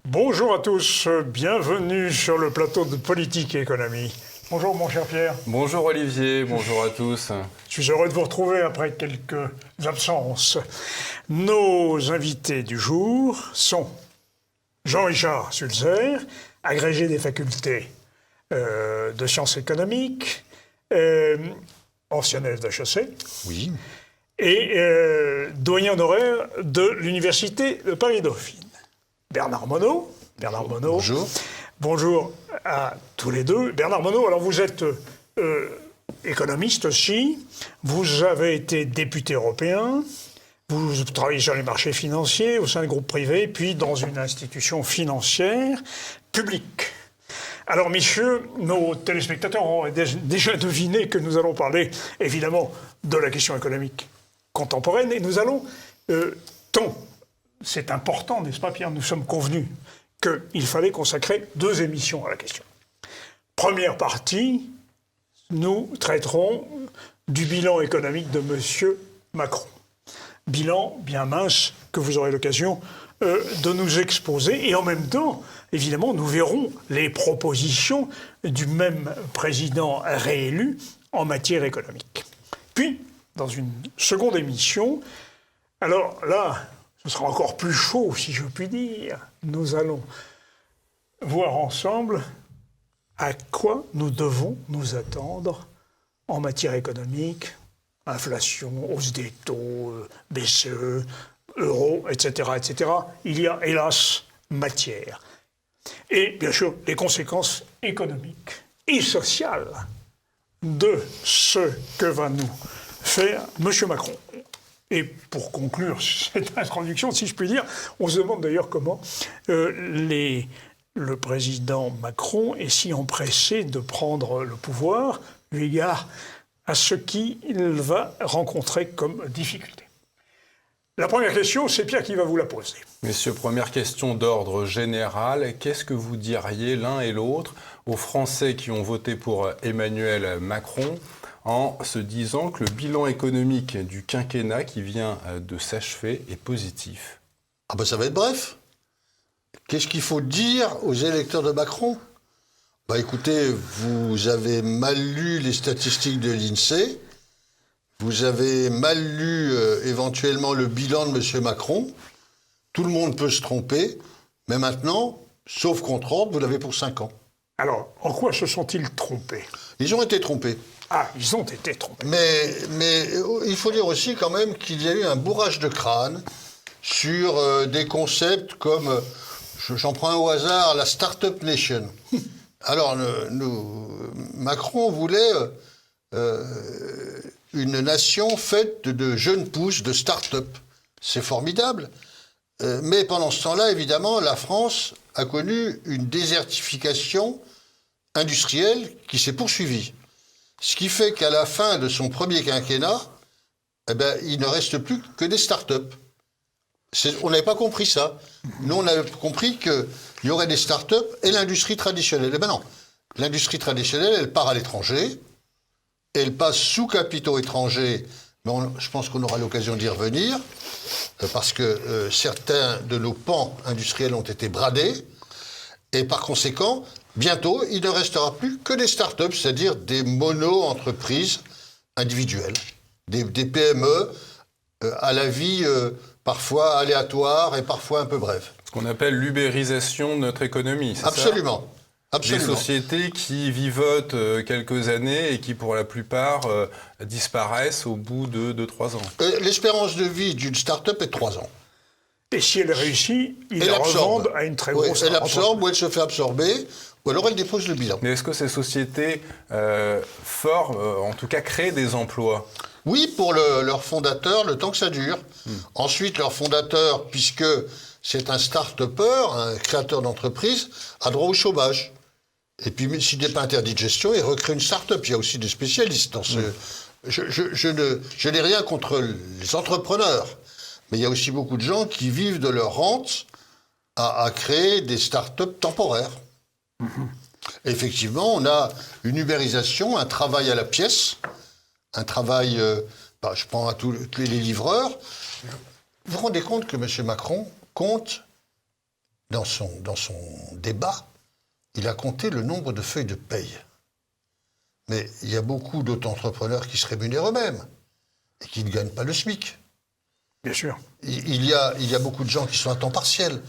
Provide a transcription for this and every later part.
Bonjour à tous, bienvenue sur le plateau de Politique et Économie. Bonjour mon cher Pierre. Bonjour Olivier, bonjour à tous. Je suis heureux de vous retrouver après quelques absences. Nos invités du jour sont Jean-Richard Sulzer, agrégé des facultés de sciences économiques, ancien élève d'HEC. Oui. Et doyen honoraire de l'Université de Paris-Dauphine. Bernard Monod. Bernard Monod. Bonjour. Bonjour à tous les deux. Bernard Monod, alors vous êtes économiste aussi, vous avez été député européen, vous travaillez sur les marchés financiers au sein de groupes privés, puis dans une institution financière publique. Alors, messieurs, nos téléspectateurs ont déjà deviné que nous allons parler, évidemment, de la question économique contemporaine, et nous allons, c'est important, n'est-ce pas, Pierre, nous sommes convenus qu'il fallait consacrer 2 émissions à la question. Première partie, nous traiterons du bilan économique de M. Macron. Bilan bien mince que vous aurez l'occasion de nous exposer. Et en même temps, évidemment, nous verrons les propositions du même président réélu en matière économique. Puis, dans une seconde émission, alors là, ce sera encore plus chaud, si je puis dire, nous allons voir ensemble à quoi nous devons nous attendre en matière économique, inflation, hausse des taux, BCE, euro, etc., etc. Il y a, hélas, matière. Et, bien sûr, les conséquences économiques et sociales de ce que va nous faire M. Macron. Et pour conclure cette introduction, si je puis dire, on se demande d'ailleurs comment le président Macron est si empressé de prendre le pouvoir, eu égard à ce qu'il va rencontrer comme difficulté. La première question, c'est Pierre qui va vous la poser. Messieurs, première question d'ordre général. Qu'est-ce que vous diriez l'un et l'autre aux Français qui ont voté pour Emmanuel Macron en se disant que le bilan économique du quinquennat qui vient de s'achever est positif? Ah ben ça va être bref. Qu'est-ce qu'il faut dire aux électeurs de Macron? Bah écoutez, vous avez mal lu les statistiques de l'INSEE, vous avez mal lu éventuellement le bilan de M. Macron, tout le monde peut se tromper, mais maintenant, sauf contre ordre, vous l'avez pour 5 ans. Alors, en quoi se sont-ils trompés? Ils ont été trompés. Ah, ils ont été trompés. Mais il faut dire aussi quand même qu'il y a eu un bourrage de crâne sur des concepts comme, j'en prends un au hasard, la Startup Nation. Alors, Macron voulait une nation faite de jeunes pousses, de start-up. C'est formidable. Mais pendant ce temps-là, évidemment, la France a connu une désertification industrielle qui s'est poursuivie. Ce qui fait qu'à la fin de son premier quinquennat, eh ben, il ne reste plus que des start-up. On n'avait pas compris ça. Nous, on avait compris qu'il y aurait des start-up et l'industrie traditionnelle. Eh ben non. L'industrie traditionnelle, elle part à l'étranger, elle passe sous capitaux étrangers, mais je pense qu'on aura l'occasion d'y revenir, parce que certains de nos pans industriels ont été bradés, et par conséquent, bientôt, il ne restera plus que des start-up, c'est-à-dire des mono-entreprises individuelles, des PME à la vie parfois aléatoire et parfois un peu brève. Ce qu'on appelle l'ubérisation de notre économie, c'est Absolument. ça? Absolument. Des sociétés qui vivotent quelques années et qui, pour la plupart, disparaissent au bout de 2-3 ans. L'espérance de vie d'une start-up est de 3 ans. Et si elle réussit, ils la revendent à une très grosse... Elle absorbe ou elle se fait absorber, ou alors elle dépose le bilan. Mais est-ce que ces sociétés forment, en tout cas créent des emplois? Oui, pour leur fondateur, le temps que ça dure. Ensuite, leur fondateur, puisque c'est un start-upper, un créateur d'entreprise, a droit au chômage. Et puis, s'il n'est pas interdit de gestion, il recrée une start-up. Il y a aussi des spécialistes dans ce... Je n'ai rien contre les entrepreneurs, mais il y a aussi beaucoup de gens qui vivent de leur rente à créer des start-up temporaires. Effectivement, on a une ubérisation, un travail à la pièce, un travail, je prends à tous les livreurs. Vous vous rendez compte que M. Macron compte dans son débat, il a compté le nombre de feuilles de paye. Mais il y a beaucoup d'auto-entrepreneurs qui se rémunèrent eux-mêmes et qui ne gagnent pas le SMIC. Bien sûr. Il y a beaucoup de gens qui sont à temps partiel.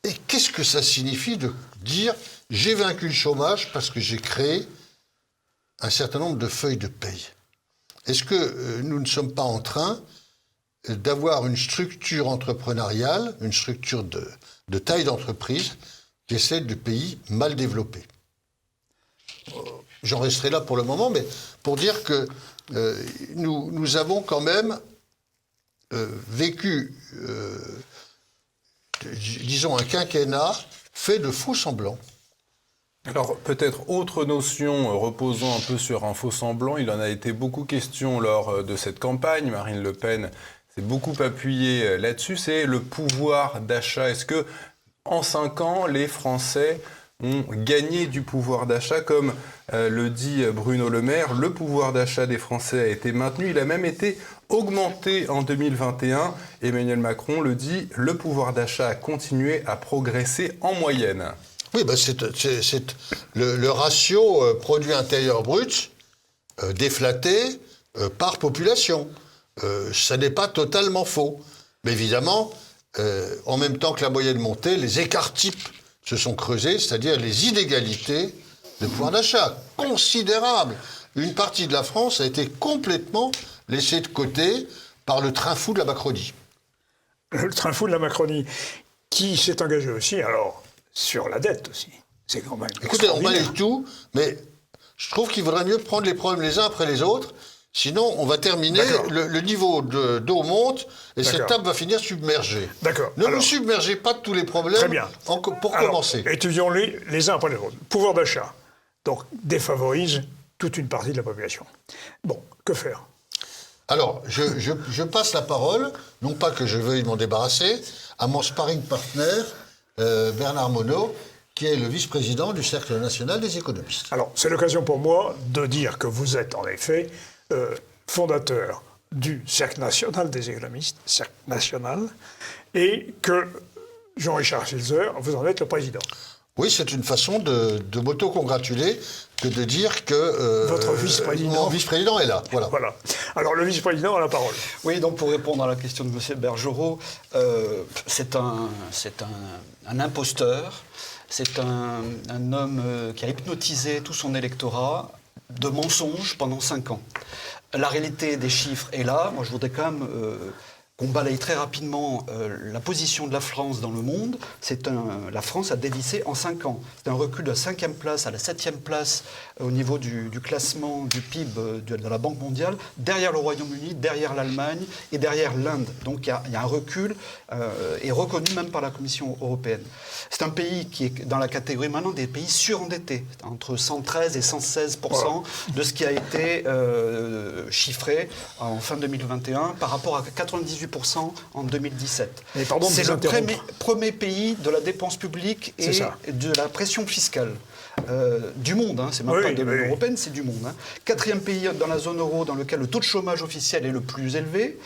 Et qu'est-ce que ça signifie de dire « j'ai vaincu le chômage parce que j'ai créé un certain nombre de feuilles de paye ». Est-ce que nous ne sommes pas en train d'avoir une structure entrepreneuriale, une structure de taille d'entreprise qui est celle du pays mal développé? J'en resterai là pour le moment, mais pour dire que nous avons quand même vécu, disons, un quinquennat fait de faux semblants. Alors, peut-être autre notion reposant un peu sur un faux semblant, il en a été beaucoup question lors de cette campagne. Marine Le Pen s'est beaucoup appuyée là-dessus, c'est le pouvoir d'achat. Est-ce que, en 5 ans, les Français ont gagné du pouvoir d'achat? Comme le dit Bruno Le Maire, le pouvoir d'achat des Français a été maintenu, il a même été augmenté en 2021. Emmanuel Macron le dit, le pouvoir d'achat a continué à progresser en moyenne. Oui, ben c'est le ratio produit intérieur brut déflaté par population. Ça n'est pas totalement faux. Mais évidemment, en même temps que la moyenne montait, les écarts types se sont creusés, c'est-à-dire les inégalités de pouvoir d'achat considérables. Une partie de la France a été complètement laissée de côté par le train fou de la Macronie. Le train fou de la Macronie, qui s'est engagé aussi, alors, sur la dette aussi. C'est quand même Écoutez, on balaye tout, mais je trouve qu'il vaudrait mieux prendre les problèmes les uns après les autres. Sinon, on va terminer, le niveau d'eau monte et cette table va finir submergée. D'accord. Ne nous submergez pas de tous les problèmes. Très bien. Pour commencer. Étudions-les les uns après les autres. Pouvoir d'achat, donc, défavorise toute une partie de la population. Bon, que faire? Alors, je passe la parole, non pas que je veuille m'en débarrasser, à mon sparring partner, Bernard Monod, qui est le vice-président du Cercle national des économistes. Alors, c'est l'occasion pour moi de dire que vous êtes en effet fondateur du Cercle national des économistes, Cercle national, et que Jean-Richard Filzer, vous en êtes le président. Oui, c'est une façon de m'auto-congratuler que de dire que votre vice-président, mon vice-président est là. Voilà. Alors, le vice-président a la parole. Oui, donc pour répondre à la question de M. Bergerot, c'est un imposteur, c'est un homme qui a hypnotisé tout son électorat de mensonges pendant 5 ans. La réalité des chiffres est là. Moi, je voudrais quand même qu'on balaye très rapidement la position de la France dans le monde. La France a dévissé en 5 ans. C'est un recul de la 5e place à la 7e place au niveau du classement du PIB de la Banque mondiale, derrière le Royaume-Uni, derrière l'Allemagne et derrière l'Inde. Donc il y a un recul et reconnu même par la Commission européenne. C'est un pays qui est dans la catégorie maintenant des pays surendettés, entre 113 et 116% de ce qui a été chiffré en fin 2021 par rapport à 98% en 2017. C'est le premier pays de la dépense publique et de la pression fiscale. Du monde, c'est même pas de l'Union européenne, c'est du monde. 4e pays dans la zone euro dans lequel le taux de chômage officiel est le plus élevé.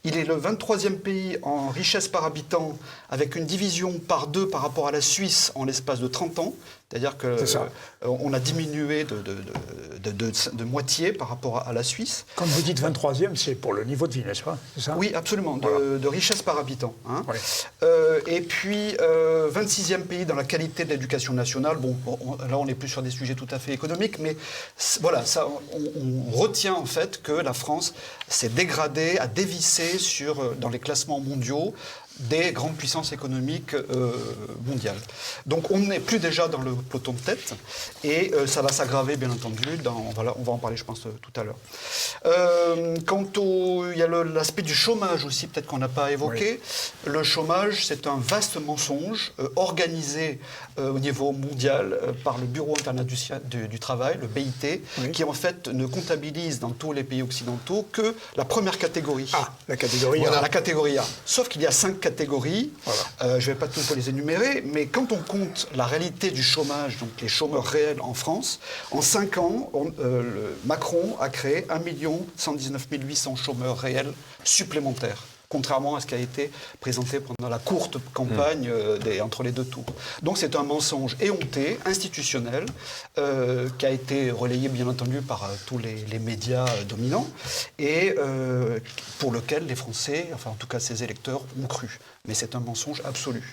Il est le 23e pays en richesse par habitant, avec une division par 2 par rapport à la Suisse en l'espace de 30 ans. C'est-à-dire qu'on a diminué de moitié par rapport à la Suisse. Quand vous dites 23e, c'est pour le niveau de vie, n'est-ce pas? C'est ça? Oui, absolument, de richesse par habitant. Et puis, 26e pays dans la qualité de l'éducation nationale. Bon, là, on n'est plus sur des sujets tout à fait économiques, mais voilà, ça, on retient en fait que la France s'est dégradée, a dévissé dans les classements mondiaux des grandes puissances économiques mondiales. Donc on n'est plus déjà dans le peloton de tête et ça va s'aggraver bien entendu, on va en parler je pense tout à l'heure. Il y a l'aspect du chômage aussi peut-être qu'on n'a pas évoqué. Le chômage c'est un vaste mensonge organisé au niveau mondial par le Bureau international du travail, le BIT, qui en fait ne comptabilise dans tous les pays occidentaux que la première catégorie. La catégorie A. Voilà, la catégorie A. Sauf qu'il y a 5 catégories. Je ne vais pas tous les énumérer, mais quand on compte la réalité du chômage, donc les chômeurs réels en France, en 5 ans, Macron a créé 1 119 800 chômeurs réels supplémentaires. contrairement à ce qui a été présenté pendant la courte campagne entre les deux tours. Donc c'est un mensonge éhonté, institutionnel, qui a été relayé bien entendu par tous les médias dominants, et pour lequel les Français, enfin en tout cas ses électeurs, ont cru. Mais c'est un mensonge absolu.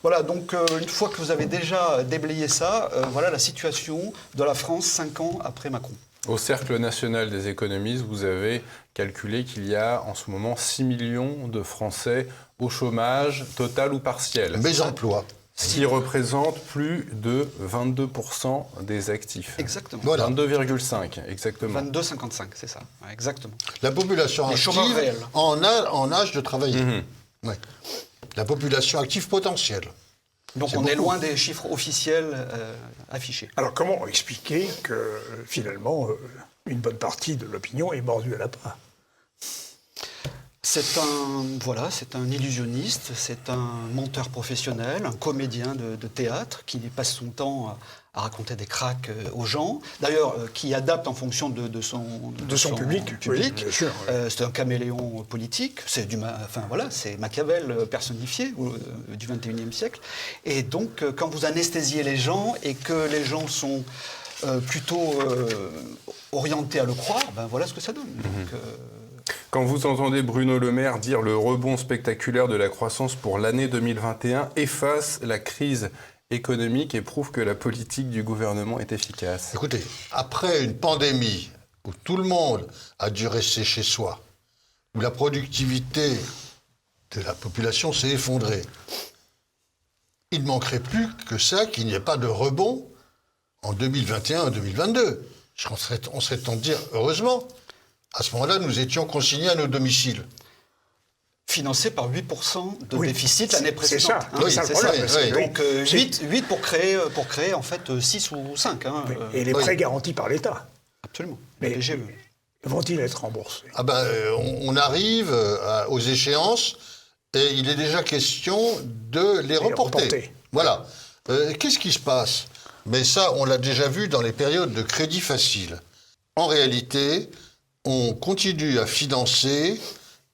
Voilà, donc une fois que vous avez déjà déblayé ça, voilà la situation de la France 5 ans après Macron. Au Cercle national des économistes, vous avez calculé qu'il y a en ce moment 6 millions de Français au chômage total ou partiel. Mes emplois. Ce qui représente plus de 22% des actifs. Exactement. Voilà. 22,5 exactement. 22,55, c'est ça, ouais, exactement. La population Les chômeurs active réels. en âge de travailler. Mhm. Ouais. La population active potentielle. Donc C'est on est beaucoup. loin des chiffres officiels affichés. Alors comment expliquer que finalement une bonne partie de l'opinion est mordue à l'appât? C'est un illusionniste, c'est un menteur professionnel, un comédien de théâtre qui passe son temps à raconter des cracks aux gens. D'ailleurs, qui adapte en fonction de son public. Oui, bien sûr, oui. C'est un caméléon politique. C'est c'est Machiavel personnifié du XXIe siècle. Et donc, quand vous anesthésiez les gens et que les gens sont plutôt orientés à le croire, ben voilà ce que ça donne. Donc, Quand vous entendez Bruno Le Maire dire le rebond spectaculaire de la croissance pour l'année 2021 efface la crise économique et prouve que la politique du gouvernement est efficace. Écoutez, après une pandémie où tout le monde a dû rester chez soi, où la productivité de la population s'est effondrée, il ne manquerait plus que ça, qu'il n'y ait pas de rebond en 2021 et 2022. On serait temps de dire heureusement. À ce moment-là, nous étions consignés à nos domiciles. financé par 8% de Oui, déficit l'année c'est précédente. ça. Hein, Oui, c'est c'est ça. ça. Oui. Donc 8 pour créer en fait 6 ou 5. Hein, Et les oui. prêts garantis par l'État, absolument. Mais- La PGE. vont-ils être remboursés? Ah ben, on arrive aux échéances et il est déjà question de les reporter. reporter. Voilà. Qu'est-ce qui se passe? Mais ça, on l'a déjà vu dans les périodes de crédit facile. En réalité, on continue à financer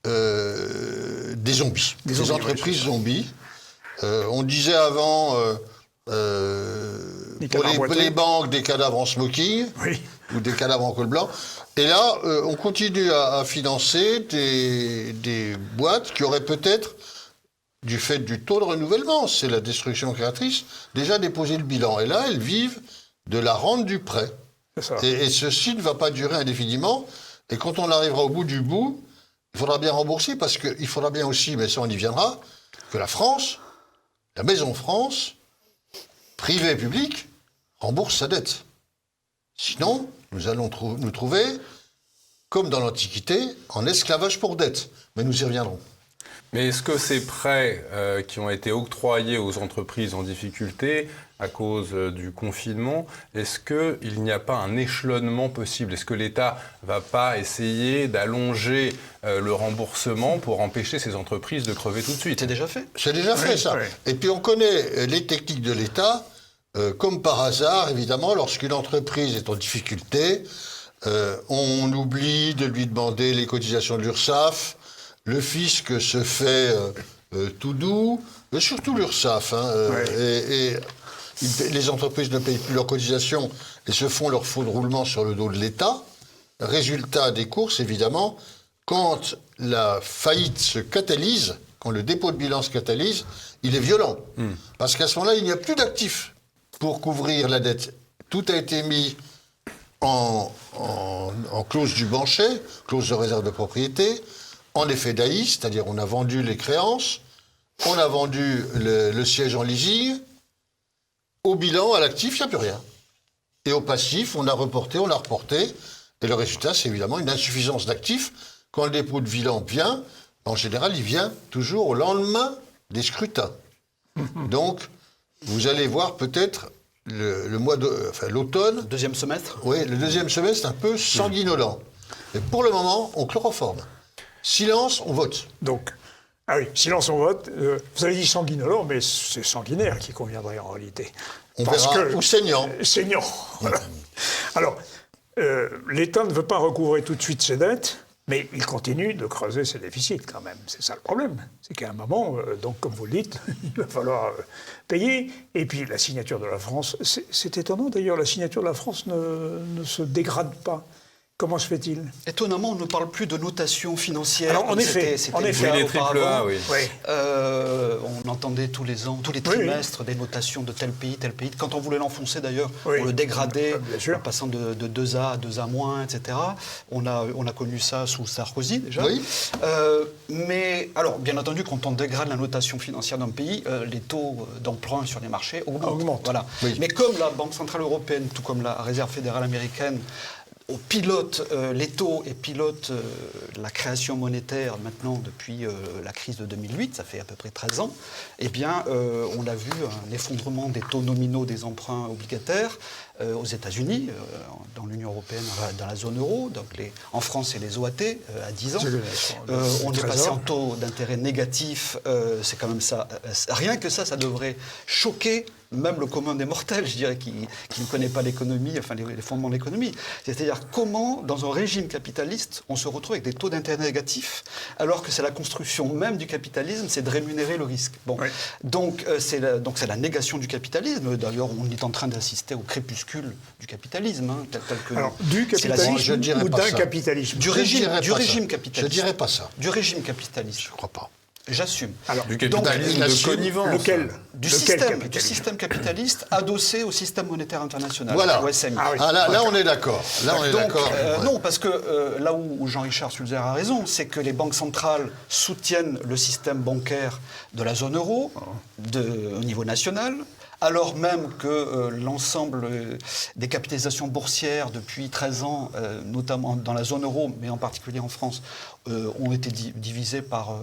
des zombies, des zombies, entreprises zombies. On disait avant, pour cadavres boiteux. les banques, des cadavres en smoking Oui. ou des cadavres en col blanc. Et là, on continue à financer des boîtes qui auraient peut-être, du fait du taux de renouvellement, c'est la destruction créatrice, déjà déposé le bilan. Et là, elles vivent de la rente du prêt. C'est ça. Et ceci ne va pas durer indéfiniment. Et quand on arrivera au bout du bout, il faudra bien rembourser, parce qu'il faudra bien aussi, mais ça on y viendra, que la France, la Maison France, privée et publique, rembourse sa dette. Sinon, nous allons nous trouver, comme dans l'Antiquité, en esclavage pour dette. Mais nous y reviendrons. Mais est-ce que ces prêts qui ont été octroyés aux entreprises en difficulté à cause du confinement, est-ce qu'il n'y a pas un échelonnement possible? Est-ce que l'État ne va pas essayer d'allonger le remboursement pour empêcher ces entreprises de crever tout de suite? C'est déjà fait. C'est déjà fait, Oui, ça. oui. Et puis on connaît les techniques de l'État. Comme par hasard, évidemment, lorsqu'une entreprise est en difficulté, on oublie de lui demander les cotisations de l'URSSAF. Le fisc se fait tout doux, mais surtout l'URSSAF. Les entreprises ne payent plus leurs cotisations et se font leur fonds de roulement sur le dos de l'État. Résultat des courses, évidemment, quand la faillite se catalyse, quand le dépôt de bilan se catalyse, il est violent. Parce qu'à ce moment-là, il n'y a plus d'actifs pour couvrir la dette. Tout a été mis en clause du bancher, clause de réserve de propriété, en effet d'AI, c'est-à-dire on a vendu les créances, on a vendu le siège en leasing. Au bilan, à l'actif, il n'y a plus rien. Et au passif, on a reporté, on a reporté. Et le résultat, c'est évidemment une insuffisance d'actifs. Quand le dépôt de bilan vient, en général, il vient toujours au lendemain des scrutins. Donc, vous allez voir peut-être l'automne. Deuxième semestre. Oui, le deuxième semestre un peu sanguinolent. Mais pour le moment, on chloroforme. Silence, on vote. Donc, ah oui, silence, on vote. Vous avez dit sanguinolent, mais c'est sanguinaire qui conviendrait en réalité. On verra, ou saignant. Saignant, voilà. Alors, l'État ne veut pas recouvrer tout de suite ses dettes, Mais il continue de creuser ses déficits quand même. C'est ça le problème. C'est qu'à un moment, donc comme vous le dites, il va falloir payer. Et puis la signature de la France, c'est étonnant d'ailleurs, la signature de la France ne se dégrade pas. Comment se fait-il? Étonnamment, on ne parle plus de notation financière. Alors, en effet, le cas les triple auparavant. A, oui. Oui. On entendait tous les ans, tous les trimestres, des notations de tel pays, tel pays. Quand on voulait l'enfoncer d'ailleurs, on le dégradait, en passant de 2A à 2A-, etc. On a connu ça sous Sarkozy déjà. Oui. Mais, alors, bien entendu, quand on dégrade la notation financière d'un pays, les taux d'emprunt sur les marchés augmentent. Voilà. Oui. Mais comme la Banque Centrale Européenne, tout comme la Réserve fédérale américaine, pilote les taux et pilote la création monétaire maintenant depuis la crise de 2008, ça fait à peu près 13 ans, eh bien, on a vu un effondrement des taux nominaux des emprunts obligataires aux États-Unis, dans l'Union européenne, dans la zone euro, donc en France, c'est les OAT à 10 ans. On est passé en taux d'intérêt négatif, c'est quand même ça. Rien que ça devrait choquer même le commun des mortels, je dirais, qui ne connaît pas l'économie, enfin les fondements de l'économie. C'est-à-dire comment, dans un régime capitaliste, on se retrouve avec des taux d'intérêt négatifs, alors que c'est la construction même du capitalisme, c'est de rémunérer le risque. Bon. Oui. Donc c'est la négation du capitalisme. D'ailleurs, on est en train d'assister au crépuscule du capitalisme. Hein, tel que alors, du capitalisme ou d'un capitalisme? Du régime capitaliste. Je ne dirais pas ça. Du régime capitaliste. Je ne crois pas. J'assume. Alors, du capitalisme de connivence. Lequel? Du système capitaliste adossé au système monétaire international, voilà. au SMI. Ah oui. Là, on est d'accord. Non, parce que là où Jean-Richard Sulzer a raison, c'est que les banques centrales soutiennent le système bancaire de la zone euro, au niveau national, alors même que l'ensemble des capitalisations boursières depuis 13 ans, notamment dans la zone euro, mais en particulier en France, ont été divisées par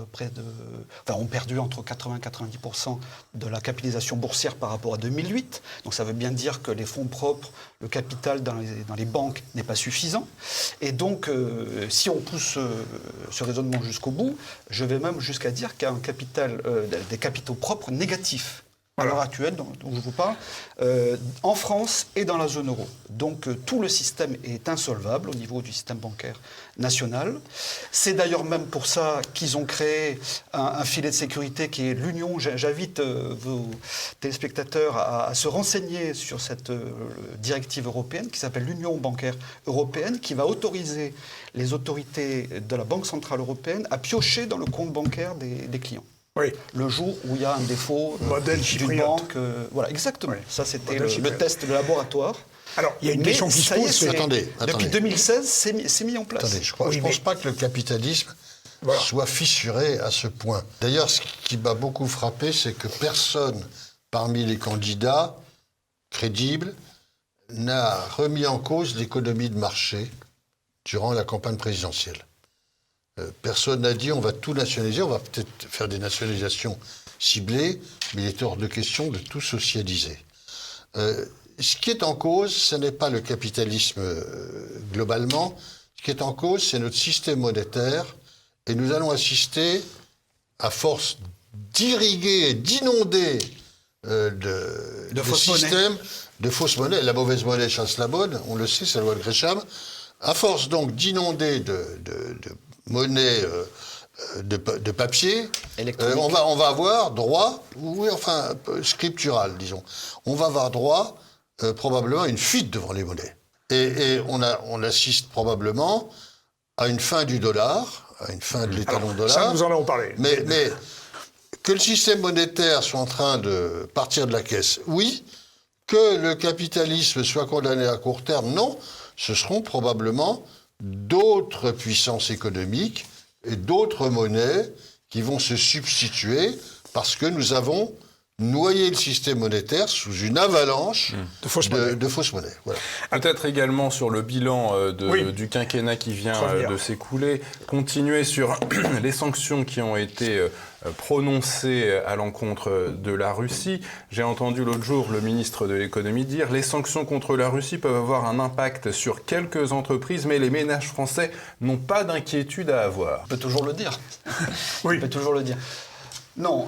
ont perdu entre 80 et 90% de la capitalisation boursière par rapport à 2008. Donc ça veut bien dire que les fonds propres, le capital dans les banques n'est pas suffisant. Et donc, si on pousse ce raisonnement jusqu'au bout, je vais même jusqu'à dire qu'il y a un capital, des capitaux propres négatifs à l'heure actuelle, dont je vous parle, en France et dans la zone euro. Donc tout le système est insolvable au niveau du système bancaire national. C'est d'ailleurs même pour ça qu'ils ont créé un filet de sécurité qui est l'Union. J'invite vos téléspectateurs à se renseigner sur cette directive européenne qui s'appelle l'Union bancaire européenne, qui va autoriser les autorités de la Banque centrale européenne à piocher dans le compte bancaire des clients. Oui. Le jour où il y a un défaut d'une banque. Voilà, exactement. Oui. Ça, c'était le test de laboratoire. Alors, il y a une question qui se pose. Attendez. Depuis 2016, c'est mis en place. Attendez, je ne pense pas que le capitalisme soit fissuré à ce point. D'ailleurs, ce qui m'a beaucoup frappé, c'est que personne parmi les candidats crédibles n'a remis en cause l'économie de marché durant la campagne présidentielle. Personne n'a dit on va tout nationaliser, on va peut-être faire des nationalisations ciblées, mais il est hors de question de tout socialiser. Ce qui est en cause, ce n'est pas le capitalisme globalement, ce qui est en cause, c'est notre système monétaire, et nous allons assister, à force d'irriguer et d'inonder de systèmes de fausses monnaies. La mauvaise monnaie chasse la bonne, on le sait, c'est la loi de Gresham. À force donc d'inonder de monnaie de papier, on va avoir droit, scriptural, disons, on va avoir droit probablement à une fuite devant les monnaies. Et on assiste probablement à une fin du dollar, à une fin de l'étalon dollar. Ça, nous en avons parlé. Mais que le système monétaire soit en train de partir de la caisse, oui. Que le capitalisme soit condamné à court terme, non. Ce seront probablement d'autres puissances économiques et d'autres monnaies qui vont se substituer parce que nous avons noyé le système monétaire sous une avalanche de fausses monnaies. Voilà. Peut-être également sur le bilan du quinquennat qui vient de s'écouler, continuer sur les sanctions qui ont été prononcées à l'encontre de la Russie. J'ai entendu l'autre jour le ministre de l'économie dire « Les sanctions contre la Russie peuvent avoir un impact sur quelques entreprises, mais les ménages français n'ont pas d'inquiétude à avoir. » On peut toujours le dire. Oui. On peut toujours le dire. Non,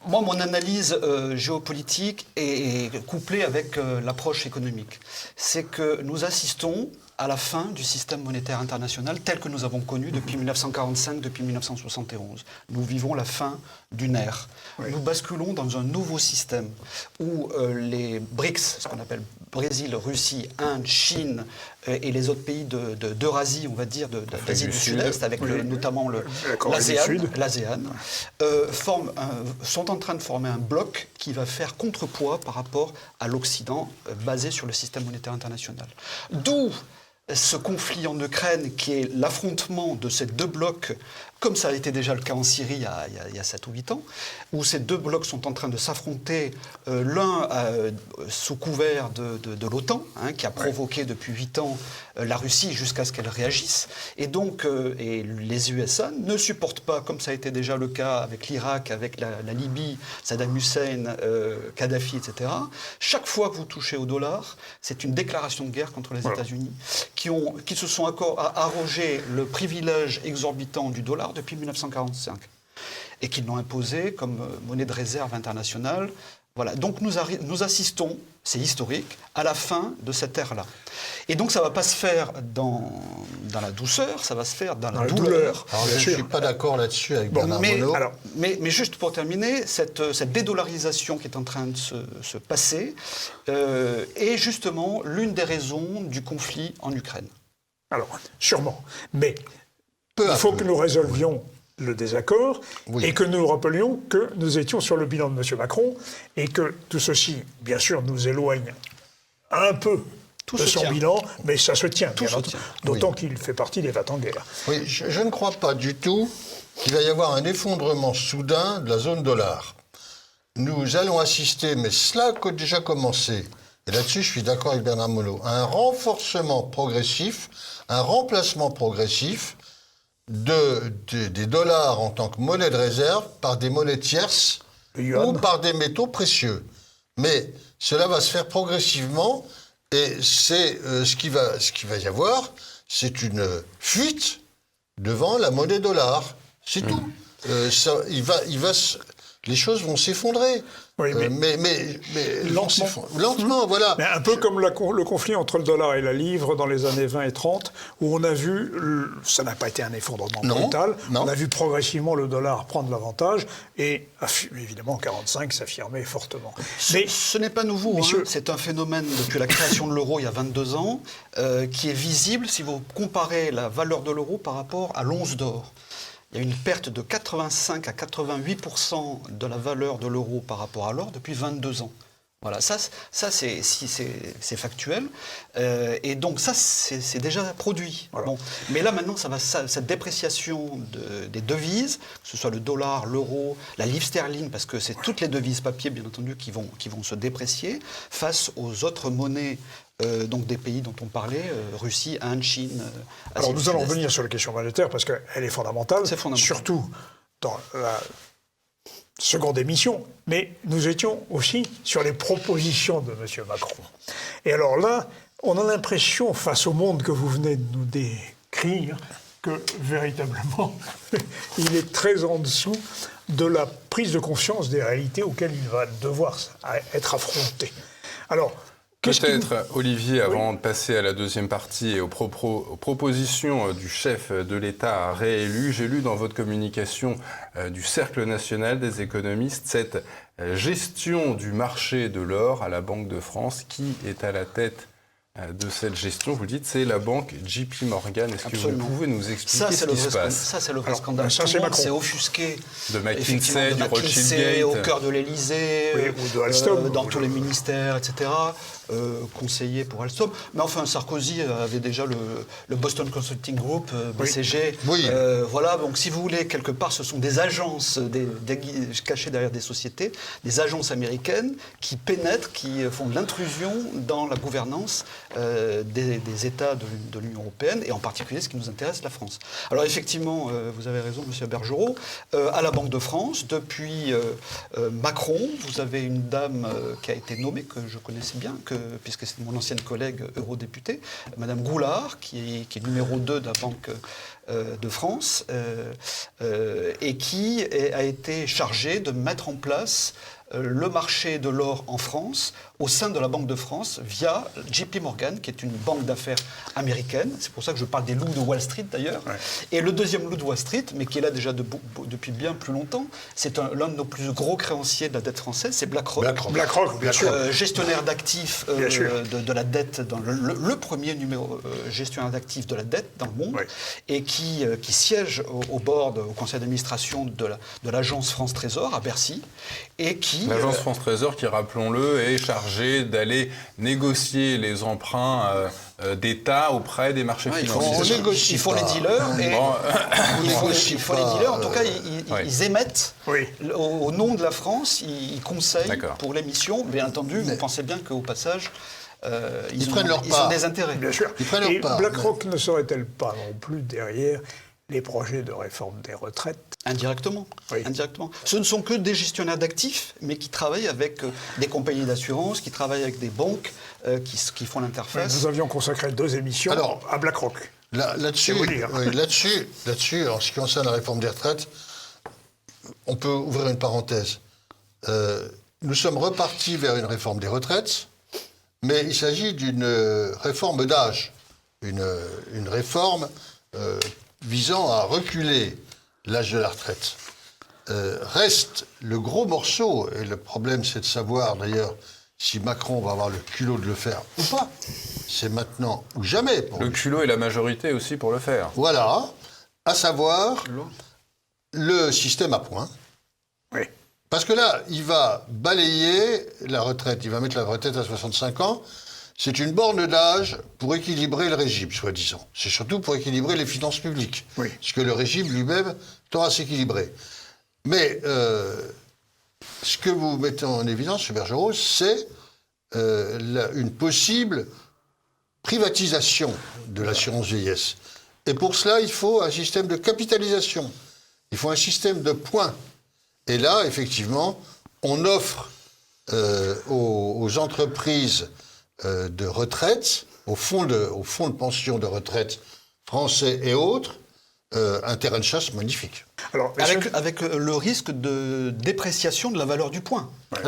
moi, mon analyse géopolitique est couplée avec l'approche économique. C'est que nous assistons à la fin du système monétaire international tel que nous avons connu depuis 1945, depuis 1971. Nous vivons la fin d'une ère. Oui. Nous basculons dans un nouveau système où les BRICS, ce qu'on appelle Brésil, Russie, Inde, Chine et les autres pays d'Eurasie, on va dire, d'Asie du Sud-Est, avec notamment l'ASEAN, sont en train de former un bloc qui va faire contrepoids par rapport à l'Occident basé sur le système monétaire international. D'où ce conflit en Ukraine qui est l'affrontement de ces deux blocs, comme ça a été déjà le cas en Syrie il y a 7 ou 8 ans, où ces deux blocs sont en train de s'affronter, l'un sous couvert de l'OTAN, qui a provoqué depuis 8 ans la Russie jusqu'à ce qu'elle réagisse. Et donc, et les USA ne supportent pas, comme ça a été déjà le cas avec l'Irak, avec la Libye, Saddam Hussein, Kadhafi, etc. Chaque fois que vous touchez au dollar, c'est une déclaration de guerre contre les États-Unis, qui se sont arrogé le privilège exorbitant du dollar depuis 1945 et qu'ils l'ont imposé comme monnaie de réserve internationale. Voilà. Donc nous assistons, c'est historique, à la fin de cette ère-là. Et donc ça ne va pas se faire dans la douceur, ça va se faire dans la douleur. Alors, je ne suis pas d'accord là-dessus avec Bernard Monod. Mais juste pour terminer, cette dédollarisation qui est en train de se passer est justement l'une des raisons du conflit en Ukraine. Alors, sûrement. Mais il faut que nous résolvions le désaccord et que nous rappelions que nous étions sur le bilan de M. Macron et que tout ceci, bien sûr, nous éloigne un peu de son bilan, mais ça se tient, d'autant qu'il fait partie des va-t-en-guerre. Oui, je ne crois pas du tout qu'il va y avoir un effondrement soudain de la zone dollar. Nous allons assister, mais cela a déjà commencé, et là-dessus je suis d'accord avec Bernard Monod, à un renforcement progressif, un remplacement progressif des dollars en tant que monnaie de réserve par des monnaies tierces ou par des métaux précieux. Mais cela va se faire progressivement et c'est ce qui va y avoir, c'est une fuite devant la monnaie dollar. C'est tout. Les choses vont s'effondrer. Oui, mais lentement, voilà. Mais un peu comme le conflit entre le dollar et la livre dans les années 20 et 30, où on a vu, ça n'a pas été un effondrement brutal, on a vu progressivement le dollar prendre l'avantage et évidemment en 1945 s'affirmer fortement. Mais ce n'est pas nouveau, c'est un phénomène depuis la création de l'euro il y a 22 ans, qui est visible si vous comparez la valeur de l'euro par rapport à l'once d'or. Il y a une perte de 85 à 88% de la valeur de l'euro par rapport à l'or depuis 22 ans. Voilà, ça c'est factuel. Et donc ça, c'est déjà produit. Voilà. Bon. Mais là, maintenant, cette dépréciation des devises, que ce soit le dollar, l'euro, la livre sterling, parce que c'est toutes les devises papier, bien entendu, qui vont se déprécier face aux autres monnaies donc des pays dont on parlait, Russie, Inde, Chine, Asie. Alors nous allons revenir sur la question monétaire parce qu'elle est fondamentale, surtout dans la seconde émission, mais nous étions aussi sur les propositions de M. Macron. Et alors là, on a l'impression, face au monde que vous venez de nous décrire, que véritablement, il est très en dessous de la prise de conscience des réalités auxquelles il va devoir être affronté. Alors, peut-être, Olivier, avant de passer à la deuxième partie et aux propositions du chef de l'État réélu, j'ai lu dans votre communication du Cercle national des économistes cette gestion du marché de l'or à la Banque de France. Qui est à la tête de cette gestion? Vous dites c'est la banque JP Morgan. Est-ce que vous pouvez nous expliquer ce qui se passe? Ça, c'est le vrai scandale. Tout le monde s'est offusqué de McKinsey, du Rothschild Gate, au cœur de l'Élysée, ou de Alstom, dans tous les ministères, etc. Conseiller pour Alstom. Mais enfin, Sarkozy avait déjà le Boston Consulting Group, BCG. Voilà, donc si vous voulez, quelque part, ce sont des agences cachées derrière des sociétés, des agences américaines qui pénètrent, qui font de l'intrusion dans la gouvernance des États de l'Union européenne, et en particulier ce qui nous intéresse, la France. Alors effectivement, vous avez raison, M. Bergerot, à la Banque de France, depuis Macron, vous avez une dame qui a été nommée, que je connaissais bien, puisque c'est mon ancienne collègue eurodéputée, Mme Goulard, qui est numéro 2 de la Banque de France, et qui a été chargée de mettre en place le marché de l'or en France au sein de la Banque de France via JP Morgan, qui est une banque d'affaires américaine. C'est pour ça que je parle des loups de Wall Street d'ailleurs. Ouais. Et le deuxième loup de Wall Street, mais qui est là déjà depuis bien plus longtemps, c'est l'un de nos plus gros créanciers de la dette française, c'est BlackRock. BlackRock, bien sûr. Gestionnaire d'actifs de la dette, dans le premier gestionnaire d'actifs de la dette dans le monde, ouais. Et qui siège au board, au conseil d'administration de l'agence France Trésor à Bercy, et qui... L'agence France Trésor qui, rappelons-le, est chargée d'aller négocier les emprunts d'État auprès des marchés financiers. Il faut les dealers. Et il faut les dealers. En tout cas, ils émettent au nom de la France, ils conseillent pour l'émission. Bien entendu, vous pensez bien qu'au passage, ils ont des intérêts. Bien sûr. Et BlackRock ne serait-elle pas non plus derrière les projets de réforme des retraites? Indirectement. Oui. Indirectement. Ce ne sont que des gestionnaires d'actifs, mais qui travaillent avec des compagnies d'assurance, qui travaillent avec des banques, qui font l'interface. Nous avions consacré 2 émissions à BlackRock. Là-dessus, en ce qui concerne la réforme des retraites, on peut ouvrir une parenthèse. Nous sommes repartis vers une réforme des retraites, mais il s'agit d'une réforme d'âge, une réforme visant à reculer l'âge de la retraite. Reste le gros morceau, et le problème c'est de savoir d'ailleurs si Macron va avoir le culot de le faire ou pas. C'est maintenant ou jamais. Le culot et la majorité aussi pour le faire. Voilà, à savoir le système à points. Oui. Parce que là, il va balayer la retraite, il va mettre la retraite à 65 ans. C'est une borne d'âge pour équilibrer le régime, soi-disant. C'est surtout pour équilibrer les finances publiques. Oui. Parce que le régime lui-même tend à s'équilibrer. Mais ce que vous mettez en évidence, M. Bergerot, c'est une possible privatisation de l'assurance vieillesse. Et pour cela, il faut un système de capitalisation. Il faut un système de points. Et là, effectivement, on offre aux entreprises de retraite, au fonds de pension de retraite français et autres, un terrain de chasse magnifique. Alors, avec le risque de dépréciation de la valeur du point. Ouais,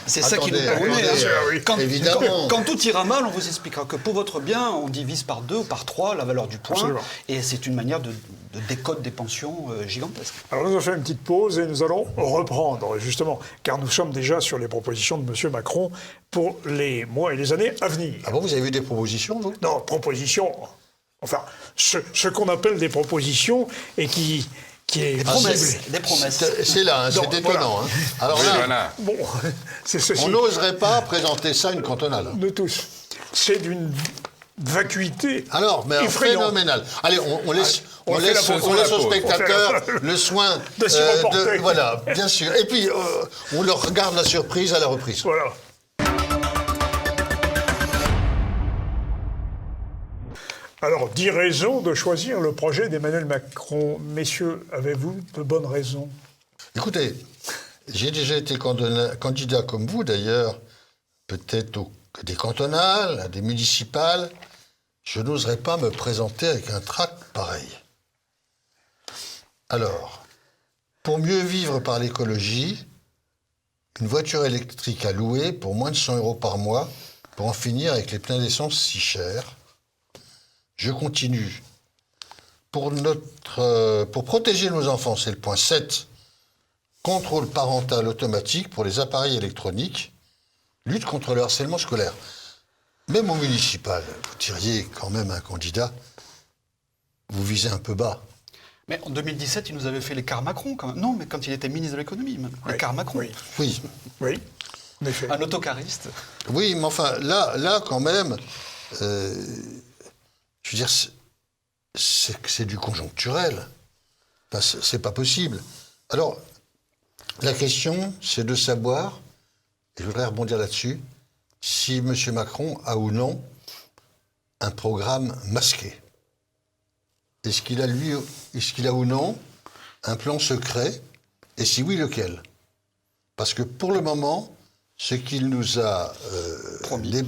c'est ça qui nous permet. Évidemment. Quand tout ira mal, on vous expliquera que pour votre bien, on divise par 2 ou par 3 la valeur du point. Absolument. Et c'est une manière de décote des pensions gigantesque. Alors nous allons faire une petite pause et nous allons reprendre, justement, car nous sommes déjà sur les propositions de M. Macron pour les mois et les années à venir. Ah bon, vous avez vu des propositions, vous? Non, propositions... Enfin, ce qu'on appelle des propositions et qui est des promesses. C'est là, c'est étonnant. Voilà. Alors là, bon, c'est ceci. On n'oserait pas présenter ça à une cantonale. Nous tous. C'est d'une vacuité phénoménale. Allez, on laisse aux spectateurs le soin de s'y reporter. Voilà, bien sûr. Et puis, on leur regarde la surprise à la reprise. Voilà. Alors, 10 raisons de choisir le projet d'Emmanuel Macron. Messieurs, avez-vous de bonnes raisons? Écoutez, j'ai déjà été candidat comme vous, d'ailleurs, peut-être à des cantonales, à des municipales. Je n'oserais pas me présenter avec un tract pareil. Alors, pour mieux vivre par l'écologie, une voiture électrique à louer pour moins de 100 € par mois, pour en finir avec les pleins d'essence si chers. Je continue. Pour protéger nos enfants, c'est le point 7. Contrôle parental automatique pour les appareils électroniques. Lutte contre le harcèlement scolaire. Même au municipal, vous tiriez quand même un candidat. Vous visez un peu bas. Mais en 2017, il nous avait fait l'écart Macron, quand même. Non, mais quand il était ministre de l'économie, même. L'écart Macron. Oui. En effet. Un autocariste. Oui, mais enfin, là quand même... je veux dire, c'est du conjoncturel. Enfin, c'est pas possible. Alors, la question, c'est de savoir, et je voudrais rebondir là-dessus, si M. Macron a ou non un programme masqué. Est-ce qu'il a ou non un plan secret? Et si oui, lequel? Parce que pour le moment, ce qu'il nous a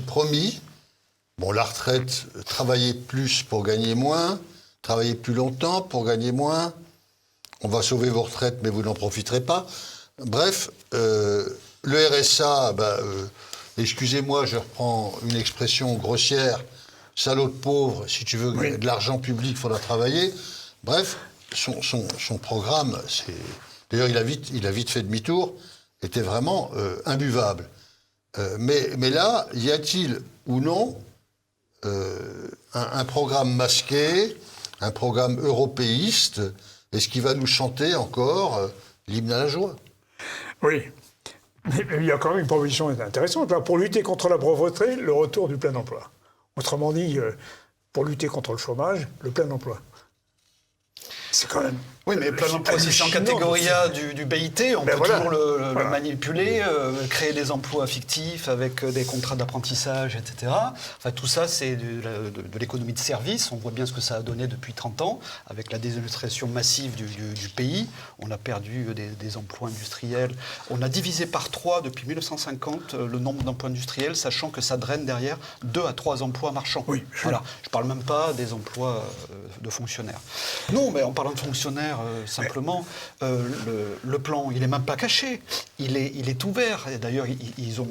promis, bon, la retraite, travailler plus pour gagner moins, travailler plus longtemps pour gagner moins, on va sauver vos retraites, mais vous n'en profiterez pas. Bref, le RSA, excusez-moi, je reprends une expression grossière, salaud de pauvre, si tu veux de l'argent public, il faudra travailler. Bref, son programme, d'ailleurs il a vite fait demi-tour, était vraiment imbuvable. Mais là, y a-t-il ou non un programme masqué, un programme européiste? Est-ce qu'il va nous chanter encore l'hymne à la joie? Oui. Mais il y a quand même une proposition intéressante. Là, pour lutter contre la pauvreté, le retour du plein emploi. Autrement dit, pour lutter contre le chômage, le plein emploi. C'est quand même... Oui, mais plein d'emplois, si c'est en catégorie A du BIT, on peut toujours le manipuler, créer des emplois fictifs avec des contrats d'apprentissage, etc. Enfin, tout ça, c'est de l'économie de service. On voit bien ce que ça a donné depuis 30 ans, avec la désindustrialisation massive du pays. On a perdu des emplois industriels. On a divisé par 3 depuis 1950 le nombre d'emplois industriels, sachant que ça draine derrière 2 à 3 emplois marchands. Oui. Voilà. Je ne parle même pas des emplois de fonctionnaires. Non, mais en parlant de fonctionnaires, simplement, le plan, il n'est même pas caché, il est ouvert. Et d'ailleurs, ils ont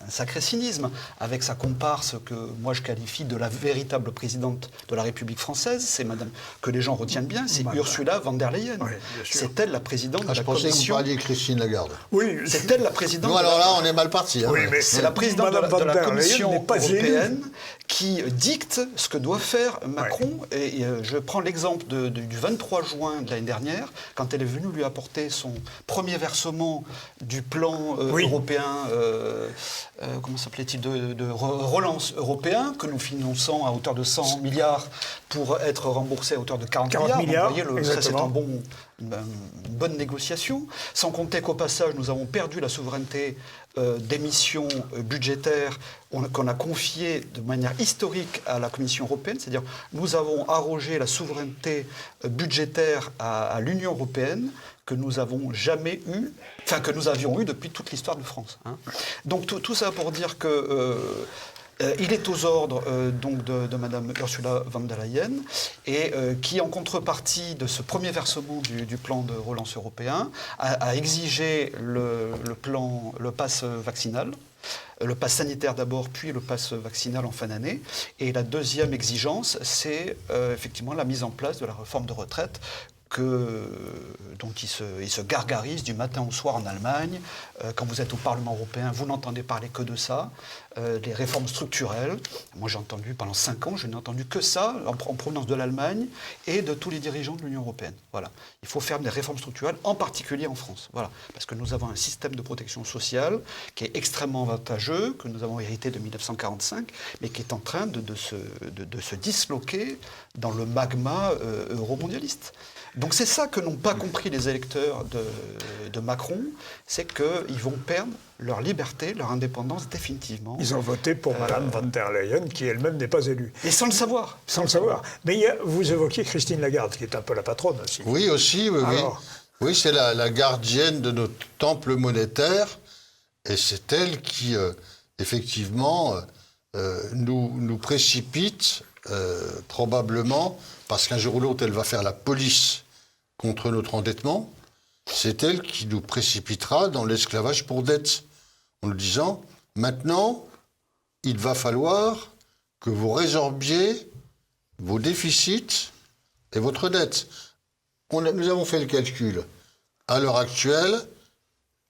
un sacré cynisme avec sa comparse que moi je qualifie de la véritable présidente de la République française. C'est madame, que les gens retiennent bien, c'est Ursula von der Leyen. Oui, c'est elle la présidente de la Commission. Je pensais que vous parliez Christine Lagarde. Oui, c'est elle la présidente. Non, alors là, on est mal parti. Hein. Oui, mais c'est la présidente de la Commission européenne qui dicte ce que doit faire Macron. Ouais. Et je prends l'exemple du 23 juin de l'année dernière, quand elle est venue lui apporter son premier versement du plan européen, comment s'appelait-il, de relance européen, que nous finançons à hauteur de 100 milliards pour être remboursé à hauteur de 40 milliards. Vous voyez, ça c'est une bonne négociation. Sans compter qu'au passage, nous avons perdu la souveraineté d'émissions budgétaires qu'on a confiées de manière historique à la Commission européenne, c'est-à-dire nous avons arrogé la souveraineté budgétaire à l'Union européenne que nous avons jamais eu, enfin que nous avions eu depuis toute l'histoire de France. Hein. Donc tout ça pour dire que il est aux ordres donc de Madame Ursula von der Leyen et qui, en contrepartie de ce premier versement du plan de relance européen, a exigé le pass vaccinal. Le pass sanitaire d'abord, puis le pass vaccinal en fin d'année. Et la deuxième exigence, c'est effectivement la mise en place de la réforme de retraite dont il se gargarise du matin au soir en Allemagne. Quand vous êtes au Parlement européen, vous n'entendez parler que de ça. Les réformes structurelles. Moi, j'ai entendu pendant 5 ans, je n'ai entendu que ça en provenance de l'Allemagne et de tous les dirigeants de l'Union européenne. Voilà. Il faut faire des réformes structurelles, en particulier en France. Voilà. Parce que nous avons un système de protection sociale qui est extrêmement avantageux, que nous avons hérité de 1945, mais qui est en train de se disloquer dans le magma euromondialiste. Donc c'est ça que n'ont pas compris les électeurs de Macron, c'est qu'ils vont perdre leur liberté, leur indépendance définitivement. Ils ont voté pour Mme von der Leyen, qui elle-même n'est pas élue. Et sans le savoir. Sans le savoir. Mais vous évoquiez Christine Lagarde, qui est un peu la patronne aussi. Oui, aussi, oui. Alors, oui, c'est la gardienne de notre temple monétaire, et c'est elle qui, effectivement, nous précipite, probablement, parce qu'un jour ou l'autre, elle va faire la police contre notre endettement, c'est elle qui nous précipitera dans l'esclavage pour dette, en nous disant, maintenant, il va falloir que vous résorbiez vos déficits et votre dette. Nous avons fait le calcul. À l'heure actuelle,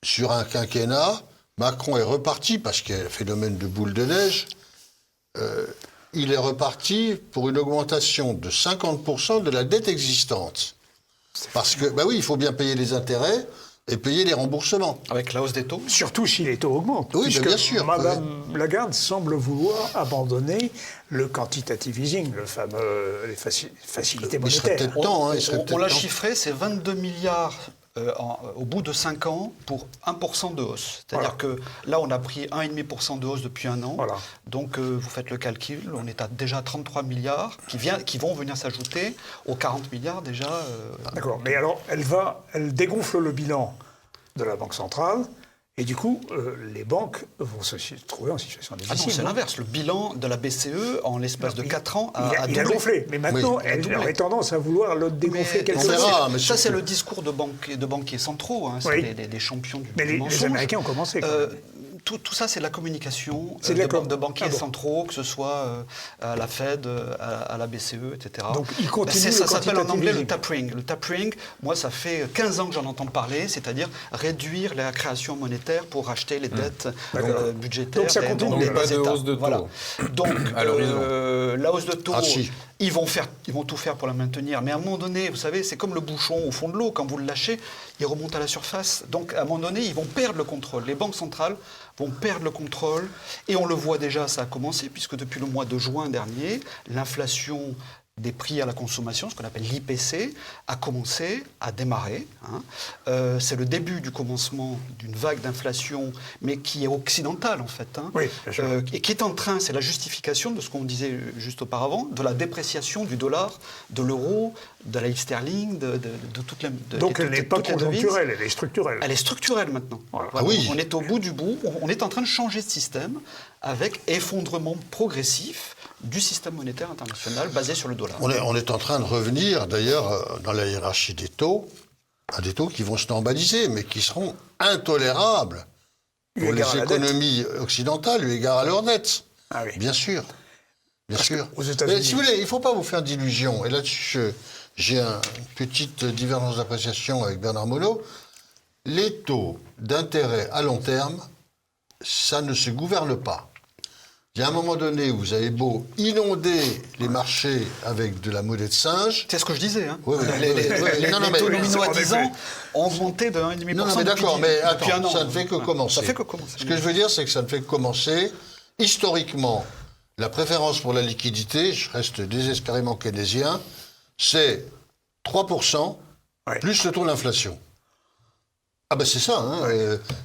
sur un quinquennat, Macron est reparti, parce qu'il y a un phénomène de boule de neige, il est reparti pour une augmentation de 50% de la dette existante. Parce que, oui, il faut bien payer les intérêts et payer les remboursements. Avec la hausse des taux. Surtout si les taux augmentent. Oui, bien sûr. Mme Lagarde semble vouloir abandonner le quantitative easing, le fameux les facilités monétaires. Il serait peut-être temps. On l'a chiffré, c'est 22 milliards au bout de 5 ans pour 1% de hausse. C'est-à-dire que là, on a pris 1,5% de hausse depuis un an. Voilà. Donc, vous faites le calcul, on est déjà à 33 milliards qui vont venir s'ajouter aux 40 milliards déjà. D'accord, mais alors elle dégonfle le bilan de la Banque centrale. Et du coup, les banques vont se trouver en situation Ah non, difficile. c'est l'inverse. Le bilan de la BCE, en l'espace de 4 ans, a il a doublé. gonflé. Mais maintenant, Oui, elle aurait tendance à vouloir le dégonfler quelque on chose. verra. mais Ça, c'est surtout- le discours de banquiers centraux. Hein, c'est Oui. des champions du Mais les mensonge. Américains ont commencé. quand même. Tout ça, c'est de la communication C'est d'accord. de banquiers Ah bon. centraux, que ce soit à la Fed, à la BCE, etc. Donc, ils continuent Ça le s'appelle en anglais le quantitative tapering. Le tapering, moi, ça fait 15 ans que j'en entends parler, c'est-à-dire réduire la création monétaire pour racheter les dettes budgétaires. Donc, ça continue. des Donc, pas de États. hausse de taux. Voilà. Donc, À l'horizon. la hausse de taux, Ah, si. ils vont tout faire pour la maintenir. Mais à un moment donné, vous savez, c'est comme le bouchon au fond de l'eau. Quand vous le lâchez, il remonte à la surface. Donc, à un moment donné, ils vont perdre le contrôle. Les banques centrales vont perdre le contrôle. Et on le voit déjà, ça a commencé, puisque depuis le mois de juin dernier, l'inflation des prix à la consommation, ce qu'on appelle l'IPC, a commencé à démarrer. C'est le début du commencement d'une vague d'inflation, mais qui est occidentale en fait. Oui, bien sûr. Et qui est en train, c'est la justification de ce qu'on disait juste auparavant, de la dépréciation du dollar, de l'euro, de la livre sterling, de toutes les Donc, elle n'est pas toutes les devises. conjoncturelle, elle est structurelle. Elle est structurelle maintenant. Voilà. Ah oui. On est au bout du bout. On est en train de changer de système avec effondrement progressif du système monétaire international basé sur le dollar. On est en train de revenir, d'ailleurs, dans la hiérarchie des taux, à des taux qui vont se normaliser, mais qui seront intolérables Eu pour égard à les la dette. économies occidentales, eu égard à leur dette. Ah oui. Bien sûr. Bien sûr. aux États-Unis- Mais si vous voulez, il ne faut pas vous faire d'illusions. Et là-dessus, j'ai une petite divergence d'appréciation avec Bernard Monod. Les taux d'intérêt à long terme, ça ne se gouverne pas. Il y a un moment donné où vous avez beau inonder les marchés avec de la monnaie de singe. C'est ce que je disais. Hein. Oui, oui, Les non, non, mais- taux oui, nominaux à en 10 effet. ans ont augmenté de 1,5%. Non, non, mais d'accord, mais depuis un attends, an. ça ne fait que Ouais. commencer. Ça fait que commencer. Ce que je veux dire, c'est que ça ne fait que commencer. Historiquement, la préférence pour la liquidité, je reste désespérément keynésien, c'est 3% Ouais. plus le taux d'inflation. Ah ben c'est ça, hein,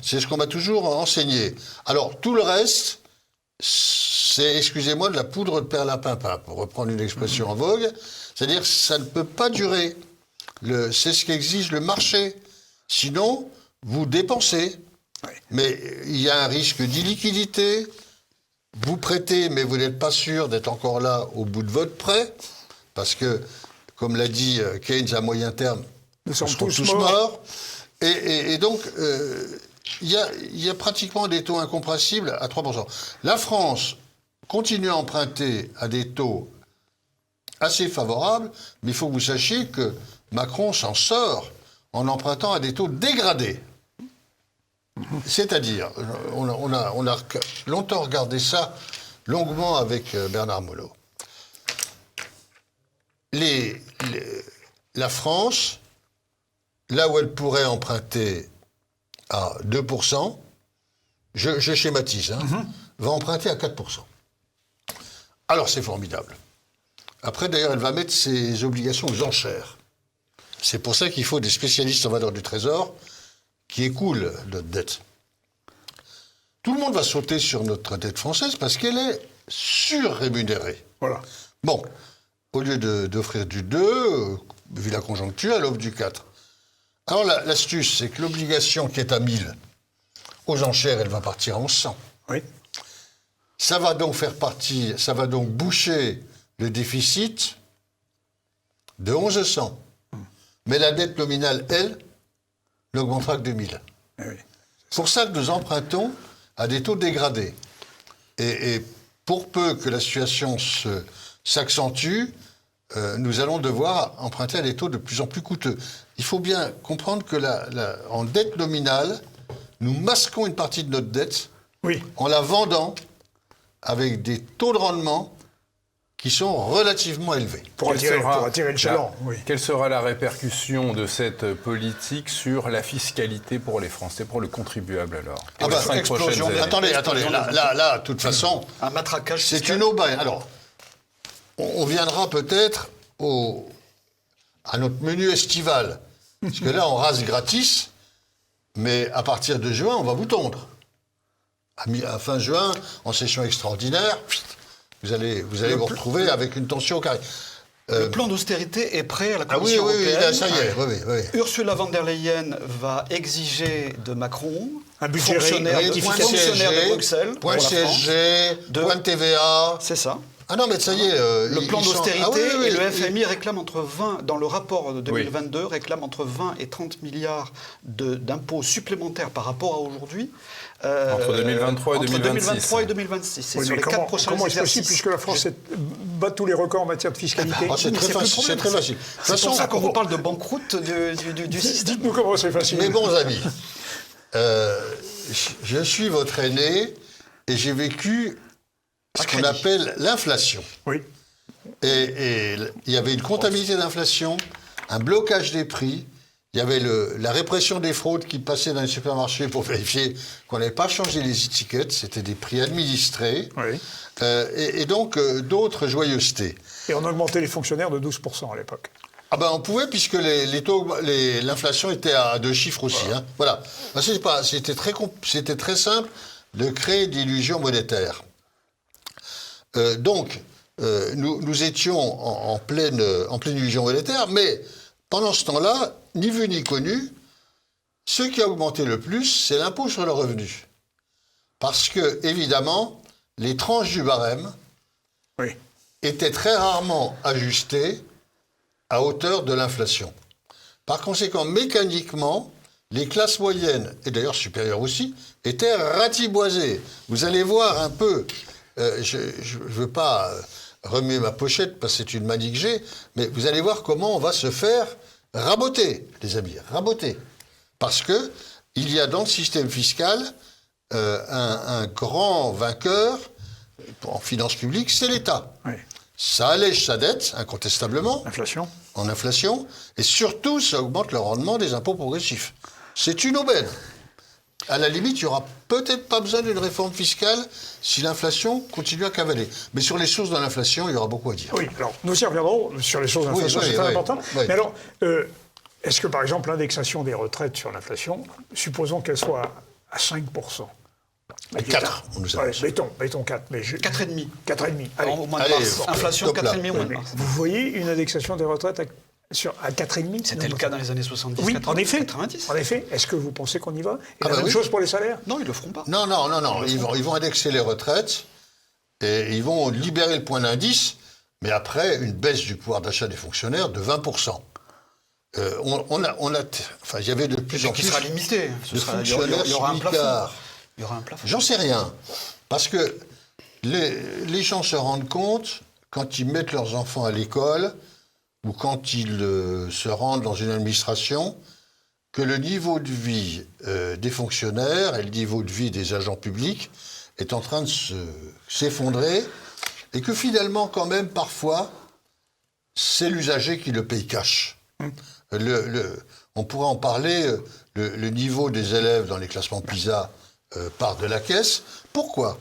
c'est ce qu'on m'a toujours enseigné. Alors, tout le reste, c'est, excusez-moi, de la poudre de perlimpinpin, pour reprendre une expression en vogue. C'est-à-dire que ça ne peut pas durer. C'est ce qu'exige le marché. Sinon, vous dépensez. Ouais. Mais il y a un risque d'illiquidité. Vous prêtez, mais vous n'êtes pas sûr d'être encore là au bout de votre prêt. Parce que, comme l'a dit Keynes, à moyen terme, Nous sommes serons tous morts. Et donc, il y a pratiquement des taux incompressibles à 3%. La France continue à emprunter à des taux assez favorables, mais il faut que vous sachiez que Macron s'en sort en empruntant à des taux dégradés. C'est-à-dire, on a longtemps regardé ça longuement avec Bernard Monod. La France, là où elle pourrait emprunter à 2%, je schématise, hein, va emprunter à 4%. Alors c'est formidable. Après, d'ailleurs, elle va mettre ses obligations aux enchères. C'est pour ça qu'il faut des spécialistes en valeur du trésor qui écoulent notre dette. Tout le monde va sauter sur notre dette française parce qu'elle est surrémunérée. Voilà. Bon, au lieu d'offrir du 2, vu la conjoncture, elle offre du 4. Alors l'astuce, c'est que l'obligation qui est à 1000, aux enchères, elle va partir à 1100. Oui. Ça va donc boucher le déficit de 1100. Mais la dette nominale, elle, n'augmentera que de 1000. Eh oui. C'est pour ça que nous empruntons à des taux dégradés. Et pour peu que la situation s'accentue, nous allons devoir emprunter à des taux de plus en plus coûteux. Il faut bien comprendre que en dette nominale, nous masquons une partie de notre dette Oui. en la vendant avec des taux de rendement qui sont relativement élevés. Pour attirer le chaland. Oui. Quelle sera la répercussion de cette politique sur la fiscalité pour les Français, pour le contribuable alors pour les 5 explosion prochaines des- années. Attendez, là, de toute façon, Un matraquage c'est fiscal. une aubaine. Alors, on viendra peut-être à notre menu estival. Parce que là, on rase gratis, mais à partir de juin, on va vous tondre. À fin juin, en session extraordinaire, vous allez vous retrouver avec une tension carrée. Le plan d'austérité est prêt à la Ah oui, Commission oui, européenne. là, ça y est, oui. Ursula von der Leyen va exiger de Macron Un budget fonctionnaire de Bruxelles, point pour la CSG, France, point de TVA. c'est ça. Ah non, mais ça y est. Le plan d'austérité et le FMI réclament entre 20, dans le rapport de 2022, réclament entre 20 et 30 milliards d'impôts supplémentaires par rapport à aujourd'hui. Entre 2023 et 2026. 2023 et 2026. C'est Oui, sur mais les 4 prochains comment est-ce exercices. possible, puisque la France bat tous les records en matière de fiscalité? C'est très facile. C'est très facile. De toute C'est façon, pour ça qu'on vous parle de banqueroute du système. Dites-nous comment c'est facile. mes bons amis, je suis votre aîné et j'ai vécu ce qu'on appelle l'inflation. Oui. Et il y avait une comptabilité d'inflation, un blocage des prix, il y avait la répression des fraudes qui passaient dans les supermarchés pour vérifier qu'on n'avait pas changé les étiquettes, c'était des prix administrés, Oui. et donc d'autres joyeusetés. Et on augmentait les fonctionnaires de 12% à l'époque. Ah ben on pouvait puisque l'inflation était à 2 chiffres aussi. Voilà. Hein. Voilà. C'était très simple de créer d'illusions monétaires. Donc nous étions en pleine illusion monétaire, mais pendant ce temps-là, ni vu ni connu, ce qui a augmenté le plus, c'est l'impôt sur le revenu. Parce que, évidemment, les tranches du barème étaient très rarement ajustées à hauteur de l'inflation. Par conséquent, mécaniquement, les classes moyennes, et d'ailleurs supérieures aussi, étaient ratiboisées. Vous allez voir un peu, je ne veux pas remuer ma pochette parce que c'est une manie que j'ai, mais vous allez voir comment on va se faire raboter, les amis, raboter. Parce que il y a dans le système fiscal un grand vainqueur en finances publiques, c'est l'État. Oui. Ça allège sa dette, incontestablement, en inflation, et surtout, ça augmente le rendement des impôts progressifs. C'est une aubaine. À la limite, il n'y aura peut-être pas besoin d'une réforme fiscale si l'inflation continue à cavaler. Mais sur les sources de l'inflation, il y aura beaucoup à dire. Oui, alors nous y reviendrons sur les sources de l'inflation, c'est très important. Oui. Mais alors, est-ce que par exemple l'indexation des retraites sur l'inflation, supposons qu'elle soit à 5%. 4, on nous a dit. Mettons 4. Mais 4,5. 4,5. Allez. Au mois de mars. Inflation 4,5 au mois de mars. Vous voyez une indexation des retraites à 4,5? C'était le cas dans les années 70, Oui, 80, en effet. 90. En effet. Est-ce que vous pensez qu'on y va? Et Ah la bah même oui. chose pour les salaires? Non, ils ne le feront pas. Non. Ils vont indexer les retraites et ils vont libérer le point d'indice, mais après, une baisse du pouvoir d'achat des fonctionnaires de 20%. Il y avait de plus en Qui plus sera limité. de Il y aura un plafond. smicards. Il y aura un plafond. J'en sais rien. Parce que les gens se rendent compte, quand ils mettent leurs enfants à l'école, ou quand ils se rendent dans une administration, que le niveau de vie des fonctionnaires et le niveau de vie des agents publics est en train de s'effondrer, et que finalement, quand même, parfois, c'est l'usager qui le paye cash. On pourrait en parler, le niveau des élèves dans les classements PISA part de la caisse. Pourquoi?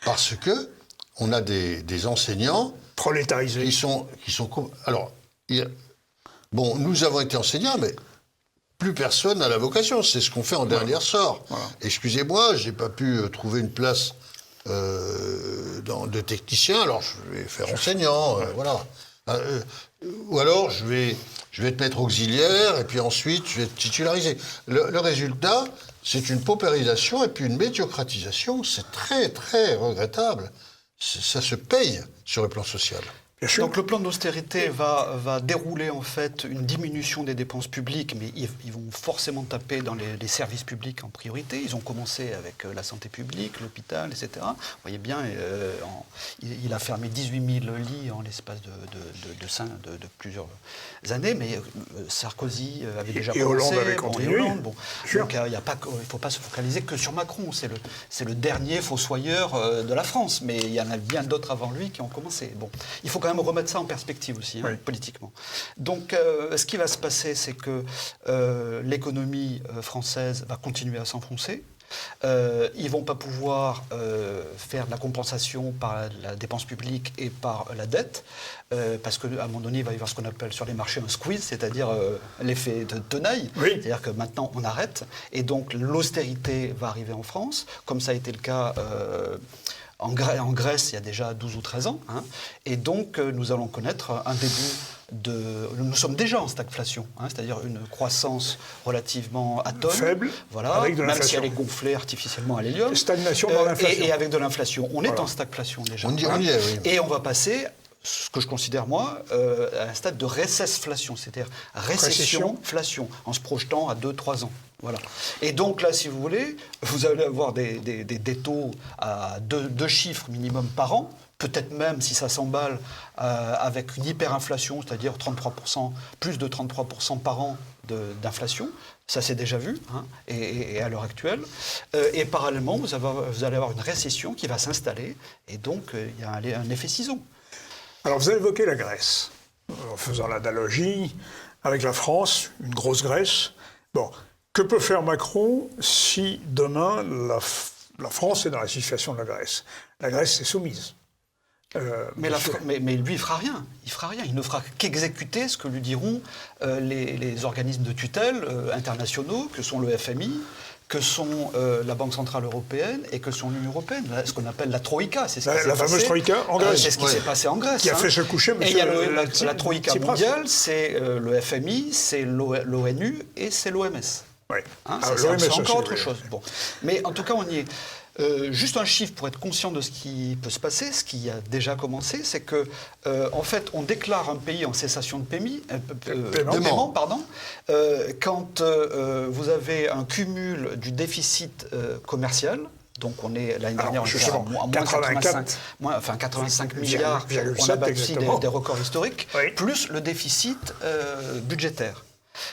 Parce que on a des enseignants Prolétarisés. qui sont alors, nous avons été enseignants, mais plus personne n'a la vocation. C'est ce qu'on fait en dernier ressort. Voilà. Excusez-moi, j'ai pas pu trouver une place de technicien, alors je vais faire enseignant, voilà. Ou alors je vais te mettre auxiliaire et puis ensuite je vais te titulariser. Le résultat, c'est une paupérisation et puis une médiocratisation. C'est très très regrettable. Ça se paye sur le plan social. Donc le plan d'austérité va dérouler en fait une diminution des dépenses publiques, mais ils vont forcément taper dans les services publics en priorité. Ils ont commencé avec la santé publique, l'hôpital, etc. Vous voyez bien, il a fermé 18 000 lits en l'espace de plusieurs années, mais Sarkozy avait déjà commencé. Et Hollande avait continué. Donc il ne faut pas se focaliser que sur Macron. C'est le dernier fossoyeur de la France, mais il y en a bien d'autres avant lui qui ont commencé. Bon, il faut quand même remettre ça en perspective aussi, politiquement. Donc, ce qui va se passer, c'est que l'économie française va continuer à s'enfoncer. Ils ne vont pas pouvoir faire de la compensation par la dépense publique et par la dette, parce qu'à un moment donné, il va y avoir ce qu'on appelle sur les marchés un squeeze, c'est-à-dire l'effet de tenaille. Oui. C'est-à-dire que maintenant, on arrête. Et donc, l'austérité va arriver en France, comme ça a été le cas en Grèce il y a déjà 12 ou 13 ans. Hein. Et donc, nous allons connaître un début nous sommes déjà en stagflation, hein, c'est-à-dire une croissance relativement atone, faible, voilà, avec de même si l'inflation. elle est gonflée artificiellement à l'hélium. Stagnation dans l'inflation. Et avec de l'inflation. On est Voilà. en stagflation déjà. On y est, oui. Et on va passer, ce que je considère moi, à un stade de récessflation, c'est-à-dire récession-flation, en se projetant à 2-3 ans. Voilà. Et donc là, si vous voulez, vous allez avoir des taux à deux chiffres minimum par an, peut-être même, si ça s'emballe, avec une hyperinflation, c'est-à-dire 33%, plus de 33% par an d'inflation. Ça s'est déjà vu, hein, et à l'heure actuelle. Et parallèlement, vous allez avoir une récession qui va s'installer, et donc il y a un effet ciseau. Alors, vous avez évoqué la Grèce, en faisant l'analogie avec la France, une grosse Grèce. Bon, que peut faire Macron si demain la France est dans la situation de la Grèce? La Grèce est soumise. Mais lui, il fera rien. Il fera rien. Il ne fera qu'exécuter ce que lui diront les organismes de tutelle internationaux, que sont le FMI, que sont la Banque Centrale Européenne et que sont l'Union Européenne, ce qu'on appelle la Troïka. C'est La fameuse Troïka en Grèce. C'est ce qui s'est passé en Grèce. Qui a fait se coucher Et il y a monsieur la Troïka Tsipras. mondiale, c'est le FMI, c'est l'ONU et c'est l'OMS. Oui. Hein, Ah, c'est l'OMS encore aussi, autre oui. chose. Bon. Mais en tout cas, on y est. Juste un chiffre pour être conscient de ce qui peut se passer, ce qui a déjà commencé, c'est que, en fait, on déclare un pays en cessation de paiement, quand vous avez un cumul du déficit commercial. Donc on est l'année dernière on était à moins 85 milliards, on a battu des records historiques, Oui. plus le déficit budgétaire.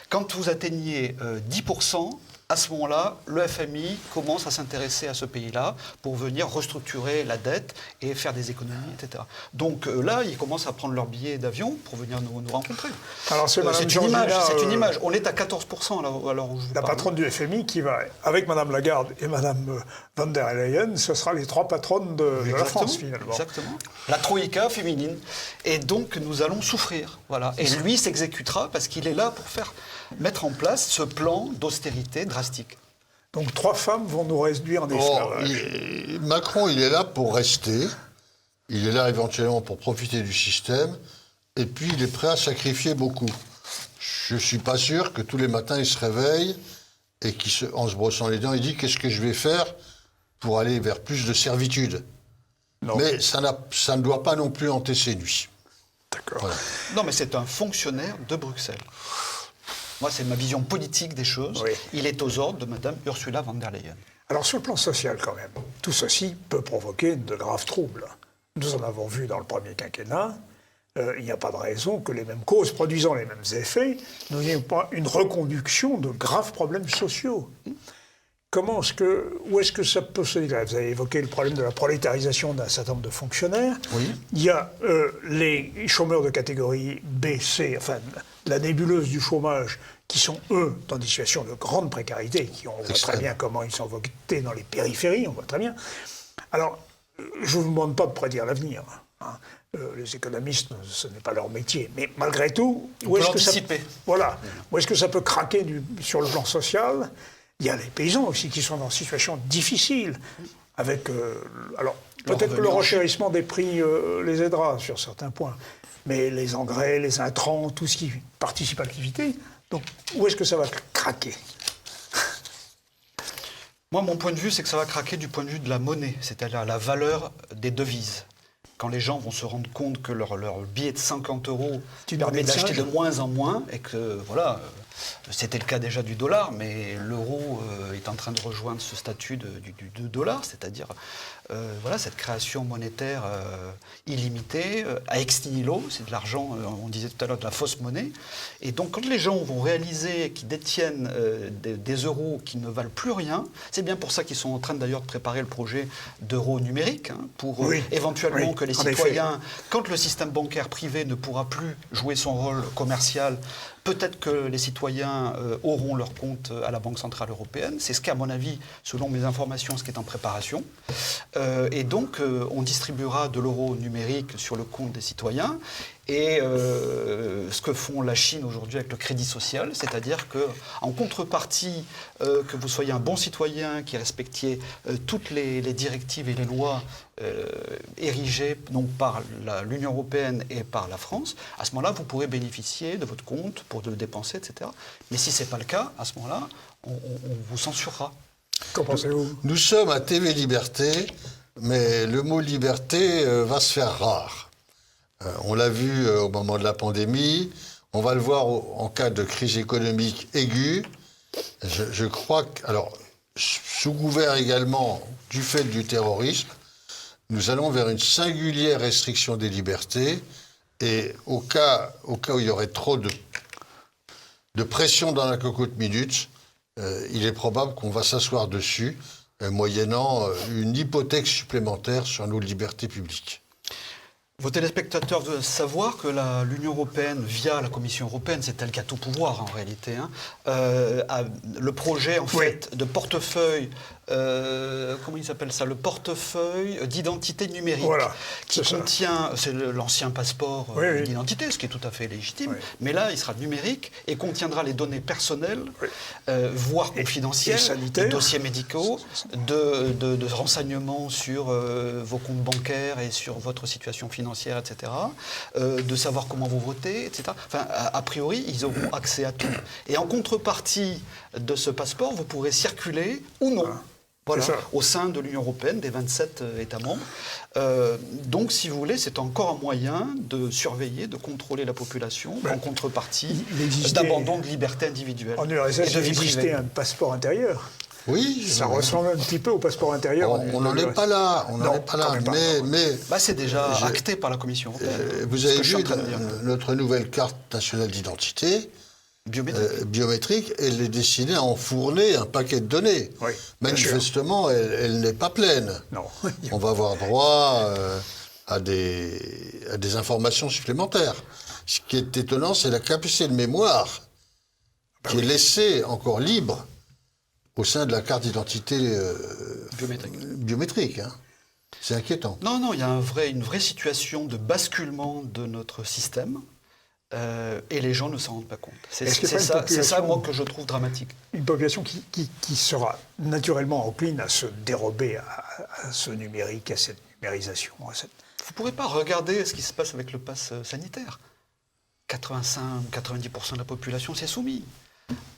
Quand vous atteignez 10%, à ce moment-là, le FMI commence à s'intéresser à ce pays-là pour venir restructurer la dette et faire des économies, etc. Donc là, ils commencent à prendre leur billet d'avion pour venir nous rencontrer. Alors c'est Madame C'est Georgina, une image. On est à 14% à l'heure où je vous la parle. patronne du FMI qui va, avec Madame Lagarde et Madame von der Leyen, ce sera les trois patronnes de la France, finalement. Exactement. La troïka féminine. Et donc, nous allons souffrir. Voilà. Et lui s'exécutera parce qu'il est là pour mettre en place ce plan d'austérité drastique. Donc 3 femmes vont nous réduire en esclavage. Macron, il est là pour rester. Il est là éventuellement pour profiter du système. Et puis, il est prêt à sacrifier beaucoup. Je ne suis pas sûr que tous les matins, il se réveille et qu'en se brossant les dents, il dit « Qu'est-ce que je vais faire pour aller vers plus de servitude ?» Non. Mais ça ne doit pas non plus hanter ses nuits. D'accord. Voilà. Non, mais c'est un fonctionnaire de Bruxelles. Moi, c'est ma vision politique des choses. Oui. Il est aux ordres de Mme Ursula von der Leyen. Alors sur le plan social quand même, tout ceci peut provoquer de graves troubles. Nous en avons vu dans le premier quinquennat. Il n'y a pas de raison que les mêmes causes produisant les mêmes effets, nous n'ayons pas une reconduction de graves problèmes sociaux. Où est-ce que ça peut se déclarer? Vous avez évoqué le problème de la prolétarisation d'un certain nombre de fonctionnaires. Oui. Il y a les chômeurs de catégorie B, C, enfin la nébuleuse du chômage, qui sont, eux, dans des situations de grande précarité, on voit très bien comment ils sont votés dans les périphéries, on voit très bien. Alors, je ne vous demande pas de prédire l'avenir. Hein. Les économistes, ce n'est pas leur métier. Mais malgré tout, où est-ce que ça peut craquer sur le plan social? Il y a les paysans aussi qui sont dans une situation difficile. Avec, alors, peut-être que le renchérissement des prix les aidera sur certains points. Mais les engrais, les intrants, tout ce qui participe à l'activité, donc où est-ce que ça va craquer? Moi, mon point de vue, c'est que ça va craquer du point de vue de la monnaie, c'est-à-dire la valeur des devises. Quand les gens vont se rendre compte que leur billet de 50 € permet d'acheter de moins en moins, et que, voilà, c'était le cas déjà du dollar, mais l'euro est en train de rejoindre ce statut du dollar, c'est-à-dire voilà, cette création monétaire illimitée, à ex nihilo, c'est de l'argent, on disait tout à l'heure, de la fausse monnaie. Et donc, quand les gens vont réaliser qu'ils détiennent des euros qui ne valent plus rien, c'est bien pour ça qu'ils sont en train d'ailleurs de préparer le projet d'euro numérique, hein, pour éventuellement que les En citoyens, quand le système bancaire privé ne pourra plus jouer son rôle commercial, peut-être que les citoyens auront leur compte à la Banque Centrale Européenne. C'est ce qu'à mon avis, selon mes informations, ce qui est en préparation. Et donc, on distribuera de l'euro numérique sur le compte des citoyens. Et ce que font la Chine aujourd'hui avec le crédit social, c'est-à-dire qu'en contrepartie, que vous soyez un bon citoyen, qui respectiez toutes les directives et les lois érigées donc par l'Union européenne et par la France, à ce moment-là, vous pourrez bénéficier de votre compte pour le dépenser, etc. Mais si ce n'est pas le cas, à ce moment-là, on vous censurera. Qu'en pensez-vous? Nous sommes à TV Liberté, mais le mot liberté va se faire rare. On l'a vu au moment de la pandémie, on va le voir en cas de crise économique aiguë. Je crois que, alors, sous couvert également du fait du terrorisme, nous allons vers une singulière restriction des libertés. Et au cas où il y aurait trop de pression dans la cocotte minute, il est probable qu'on va s'asseoir dessus, moyennant une hypothèque supplémentaire sur nos libertés publiques. Vos téléspectateurs doivent savoir que l'Union européenne, via la Commission européenne, c'est elle qui a tout pouvoir en réalité, a le projet en fait de portefeuille, comment il s'appelle ça, le portefeuille d'identité numérique, voilà, qui contient, c'est l'ancien passeport d'identité, ce qui est tout à fait légitime, mais là il sera numérique et contiendra les données personnelles, voire confidentielles, de dossiers médicaux, de renseignements sur vos comptes bancaires et sur votre situation financière, etc., de savoir comment vous votez, etc. Enfin, a priori, ils auront accès à tout. Et en contrepartie de ce passeport, vous pourrez circuler ou non. Voilà, au sein de l'Union européenne, des 27 États membres. Donc, si vous voulez, c'est encore un moyen de surveiller, de contrôler la population en contrepartie d'abandon de liberté individuelle. En URSS, il existait un passeport intérieur. Oui, ça ressemble un petit peu au passeport intérieur. On n'en est pas là, mais c'est déjà acté par la Commission européenne. Vous avez vu notre nouvelle carte nationale d'identité biométrique, elle est destinée à enfourner un paquet de données. Oui, manifestement, elle n'est pas pleine. Non. On va avoir droit à des informations supplémentaires. Ce qui est étonnant, c'est la capacité de mémoire qui est laissée encore libre au sein de la carte d'identité biométrique. C'est inquiétant. Non, il y a une vraie situation de basculement de notre système et les gens ne s'en rendent pas compte. C'est ça, moi, que je trouve dramatique. Une population qui sera naturellement encline à se dérober à ce numérique, à cette numérisation. Vous ne pourrez pas regarder ce qui se passe avec le pass sanitaire. 85-90% de la population s'est soumise.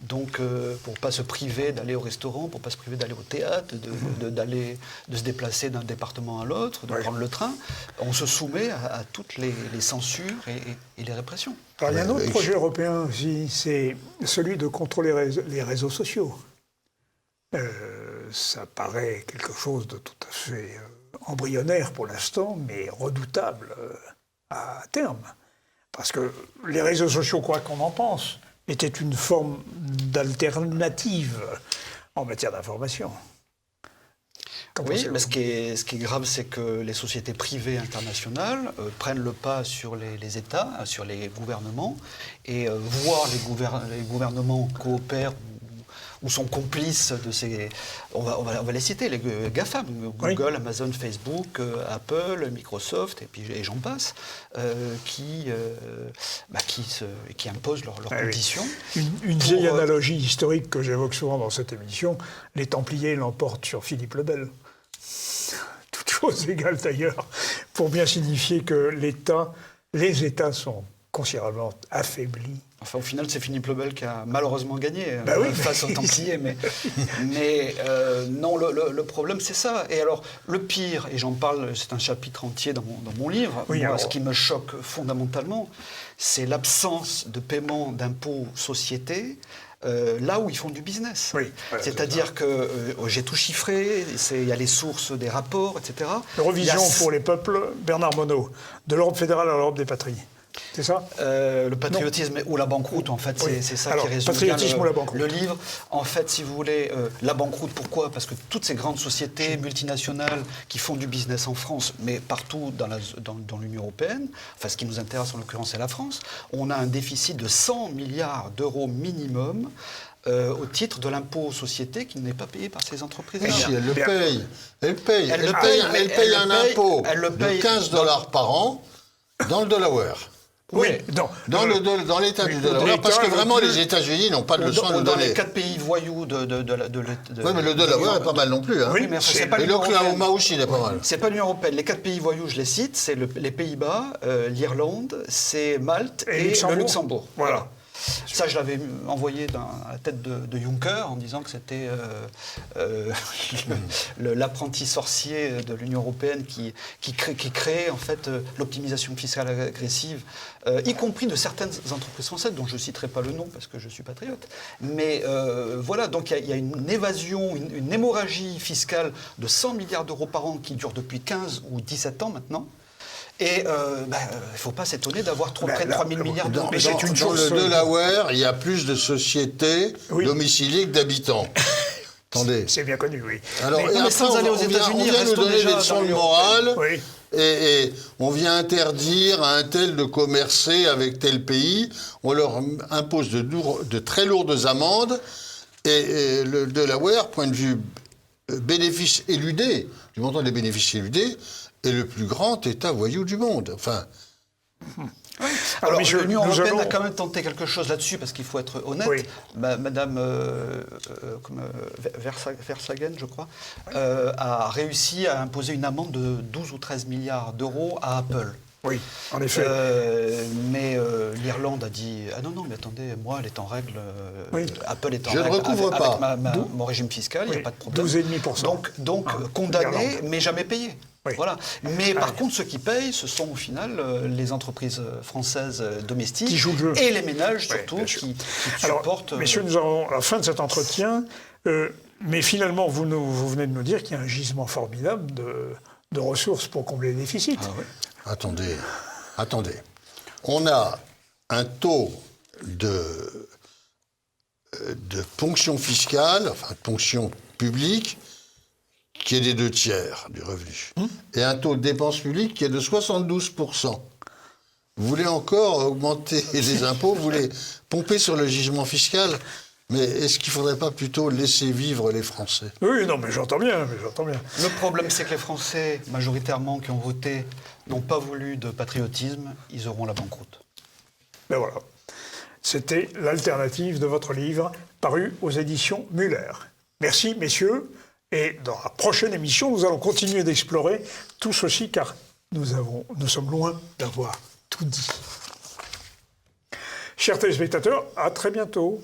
Donc, pour ne pas se priver d'aller au restaurant, pour ne pas se priver d'aller au théâtre, de se déplacer d'un département à l'autre, de prendre le train, on se soumet à toutes les censures et les répressions. Alors, il y a un autre projet européen aussi, c'est celui de contrôler les réseaux sociaux. Ça paraît quelque chose de tout à fait embryonnaire pour l'instant, mais redoutable à terme. Parce que les réseaux sociaux, quoi qu'on en pense, était une forme d'alternative en matière d'information. Oui, mais ce qui est grave, c'est que les sociétés privées internationales prennent le pas sur les États, sur les gouvernements, et voient les gouvernements coopèrent ou sont complices de ces... On va les citer, les GAFAM, Google, Amazon, Facebook, Apple, Microsoft, et j'en passe, qui imposent leurs conditions. Une vieille analogie historique que j'évoque souvent dans cette émission, les Templiers l'emportent sur Philippe le Bel. Toute chose égale d'ailleurs, pour bien signifier que les États sont considérablement affaiblis. Enfin, au final, c'est Philippe le Bel qui a malheureusement gagné face aux Templiers. Mais non, le problème, c'est ça. Et alors, le pire, et j'en parle, c'est un chapitre entier dans mon livre, ce qui me choque fondamentalement, c'est l'absence de paiement d'impôts sociétés là où ils font du business. C'est-à-dire que j'ai tout chiffré, il y a les sources des rapports, etc. Revision pour les peuples, Bernard Monod, de l'Europe fédérale à l'Europe des patries. C'est ça? Le patriotisme ou la banqueroute, en fait, Oui. c'est ça Alors, qui résume bien patriotisme ou la banqueroute. le livre. En fait, si vous voulez, la banqueroute, pourquoi? Parce que toutes ces grandes sociétés multinationales qui font du business en France, mais partout dans l'Union européenne, enfin ce qui nous intéresse en l'occurrence c'est la France, on a un déficit de 100 milliards d'euros minimum au titre de l'impôt aux sociétés qui n'est pas payé par ces entreprises. Mais si, elle le Bien. paye. Elle paye. Elle Elle le paye, paye, mais elle paye elle un le paye- impôt elle le paye de 15 $ par an dans le Delaware. Oui, Dans l'État du Delaware, l'État parce que le vraiment plus- les États-Unis n'ont pas de leçon à nous Dans donner. les 4 pays voyous de Oui, mais le Delaware est pas mal non plus. Hein. Oui, mais c'est- c'est pas Et l'Union l'Oklahoma européenne. aussi, il est pas mal. C'est pas l'Union européenne. Les 4 pays voyous, je les cite, c'est les Pays-Bas, l'Irlande, c'est Malte Et et Luxembourg. le Luxembourg. Voilà. Ça, je l'avais envoyé à la tête de Juncker en disant que c'était l'apprenti sorcier de l'Union européenne qui crée en fait l'optimisation fiscale agressive, y compris de certaines entreprises françaises dont je ne citerai pas le nom parce que je suis patriote. Mais voilà, donc il y a une évasion, une hémorragie fiscale de 100 milliards d'euros par an qui dure depuis 15 ou 17 ans maintenant. Et il ne faut pas s'étonner d'avoir près de 3 000 milliards d'euros. Mais c'est une Dans chose. le Delaware, il y a plus de sociétés Oui. domiciliées que d'habitants. Attendez. C'est bien connu, oui. Alors, Mais- et non, mais après, sans aller aux on vient États-Unis, nous restons donner déjà des dans leçons de l'Union morale Oui. et on vient interdire à un tel de commercer avec tel pays. On leur impose de très lourdes amendes. Et le Delaware, point de vue bénéfices éludés, du montant des bénéfices éludés, est le plus grand État voyou du monde. Enfin, Alors, messieurs, l'Union nous européenne allons- a quand même tenté quelque chose là-dessus, parce qu'il faut être honnête. Oui. Madame Versagen, je crois, a réussi à imposer une amende de 12 ou 13 milliards d'euros à Apple. Oui, en effet. Mais l'Irlande a dit « Ah non, non, mais attendez, moi, elle est en règle. Oui. Apple est en Je ne règle recouvre avec pas. mon régime fiscal, il n'y Oui, a pas de problème. 12,5%. Donc Ah, condamné, l'Irlande. mais jamais payé. Oui. Voilà. Mais Ah, par oui. contre, ceux qui payent, ce sont au final les entreprises françaises domestiques Qui jouent le jeu. et les ménages Oui, surtout bien sûr. qui Alors, supportent. messieurs, nous avons à la fin de cet entretien, mais finalement, vous venez de nous dire qu'il y a un gisement formidable de ressources pour combler les déficits. attendez. On a un taux de ponction fiscale, enfin de ponction publique, qui est des 2/3 du revenu. Et un taux de dépenses publiques qui est de 72%. Vous voulez encore augmenter les impôts, vous voulez pomper sur le gisement fiscal, mais est-ce qu'il ne faudrait pas plutôt laisser vivre les Français? Oui, non, mais j'entends bien. Le problème, c'est que les Français, majoritairement, qui ont voté, n'ont pas voulu de patriotisme, ils auront la banqueroute. Ben voilà. C'était l'alternative de votre livre, paru aux éditions Muller. Merci, messieurs. Et dans la prochaine émission, nous allons continuer d'explorer tout ceci, car nous sommes loin d'avoir tout dit. Chers téléspectateurs, à très bientôt.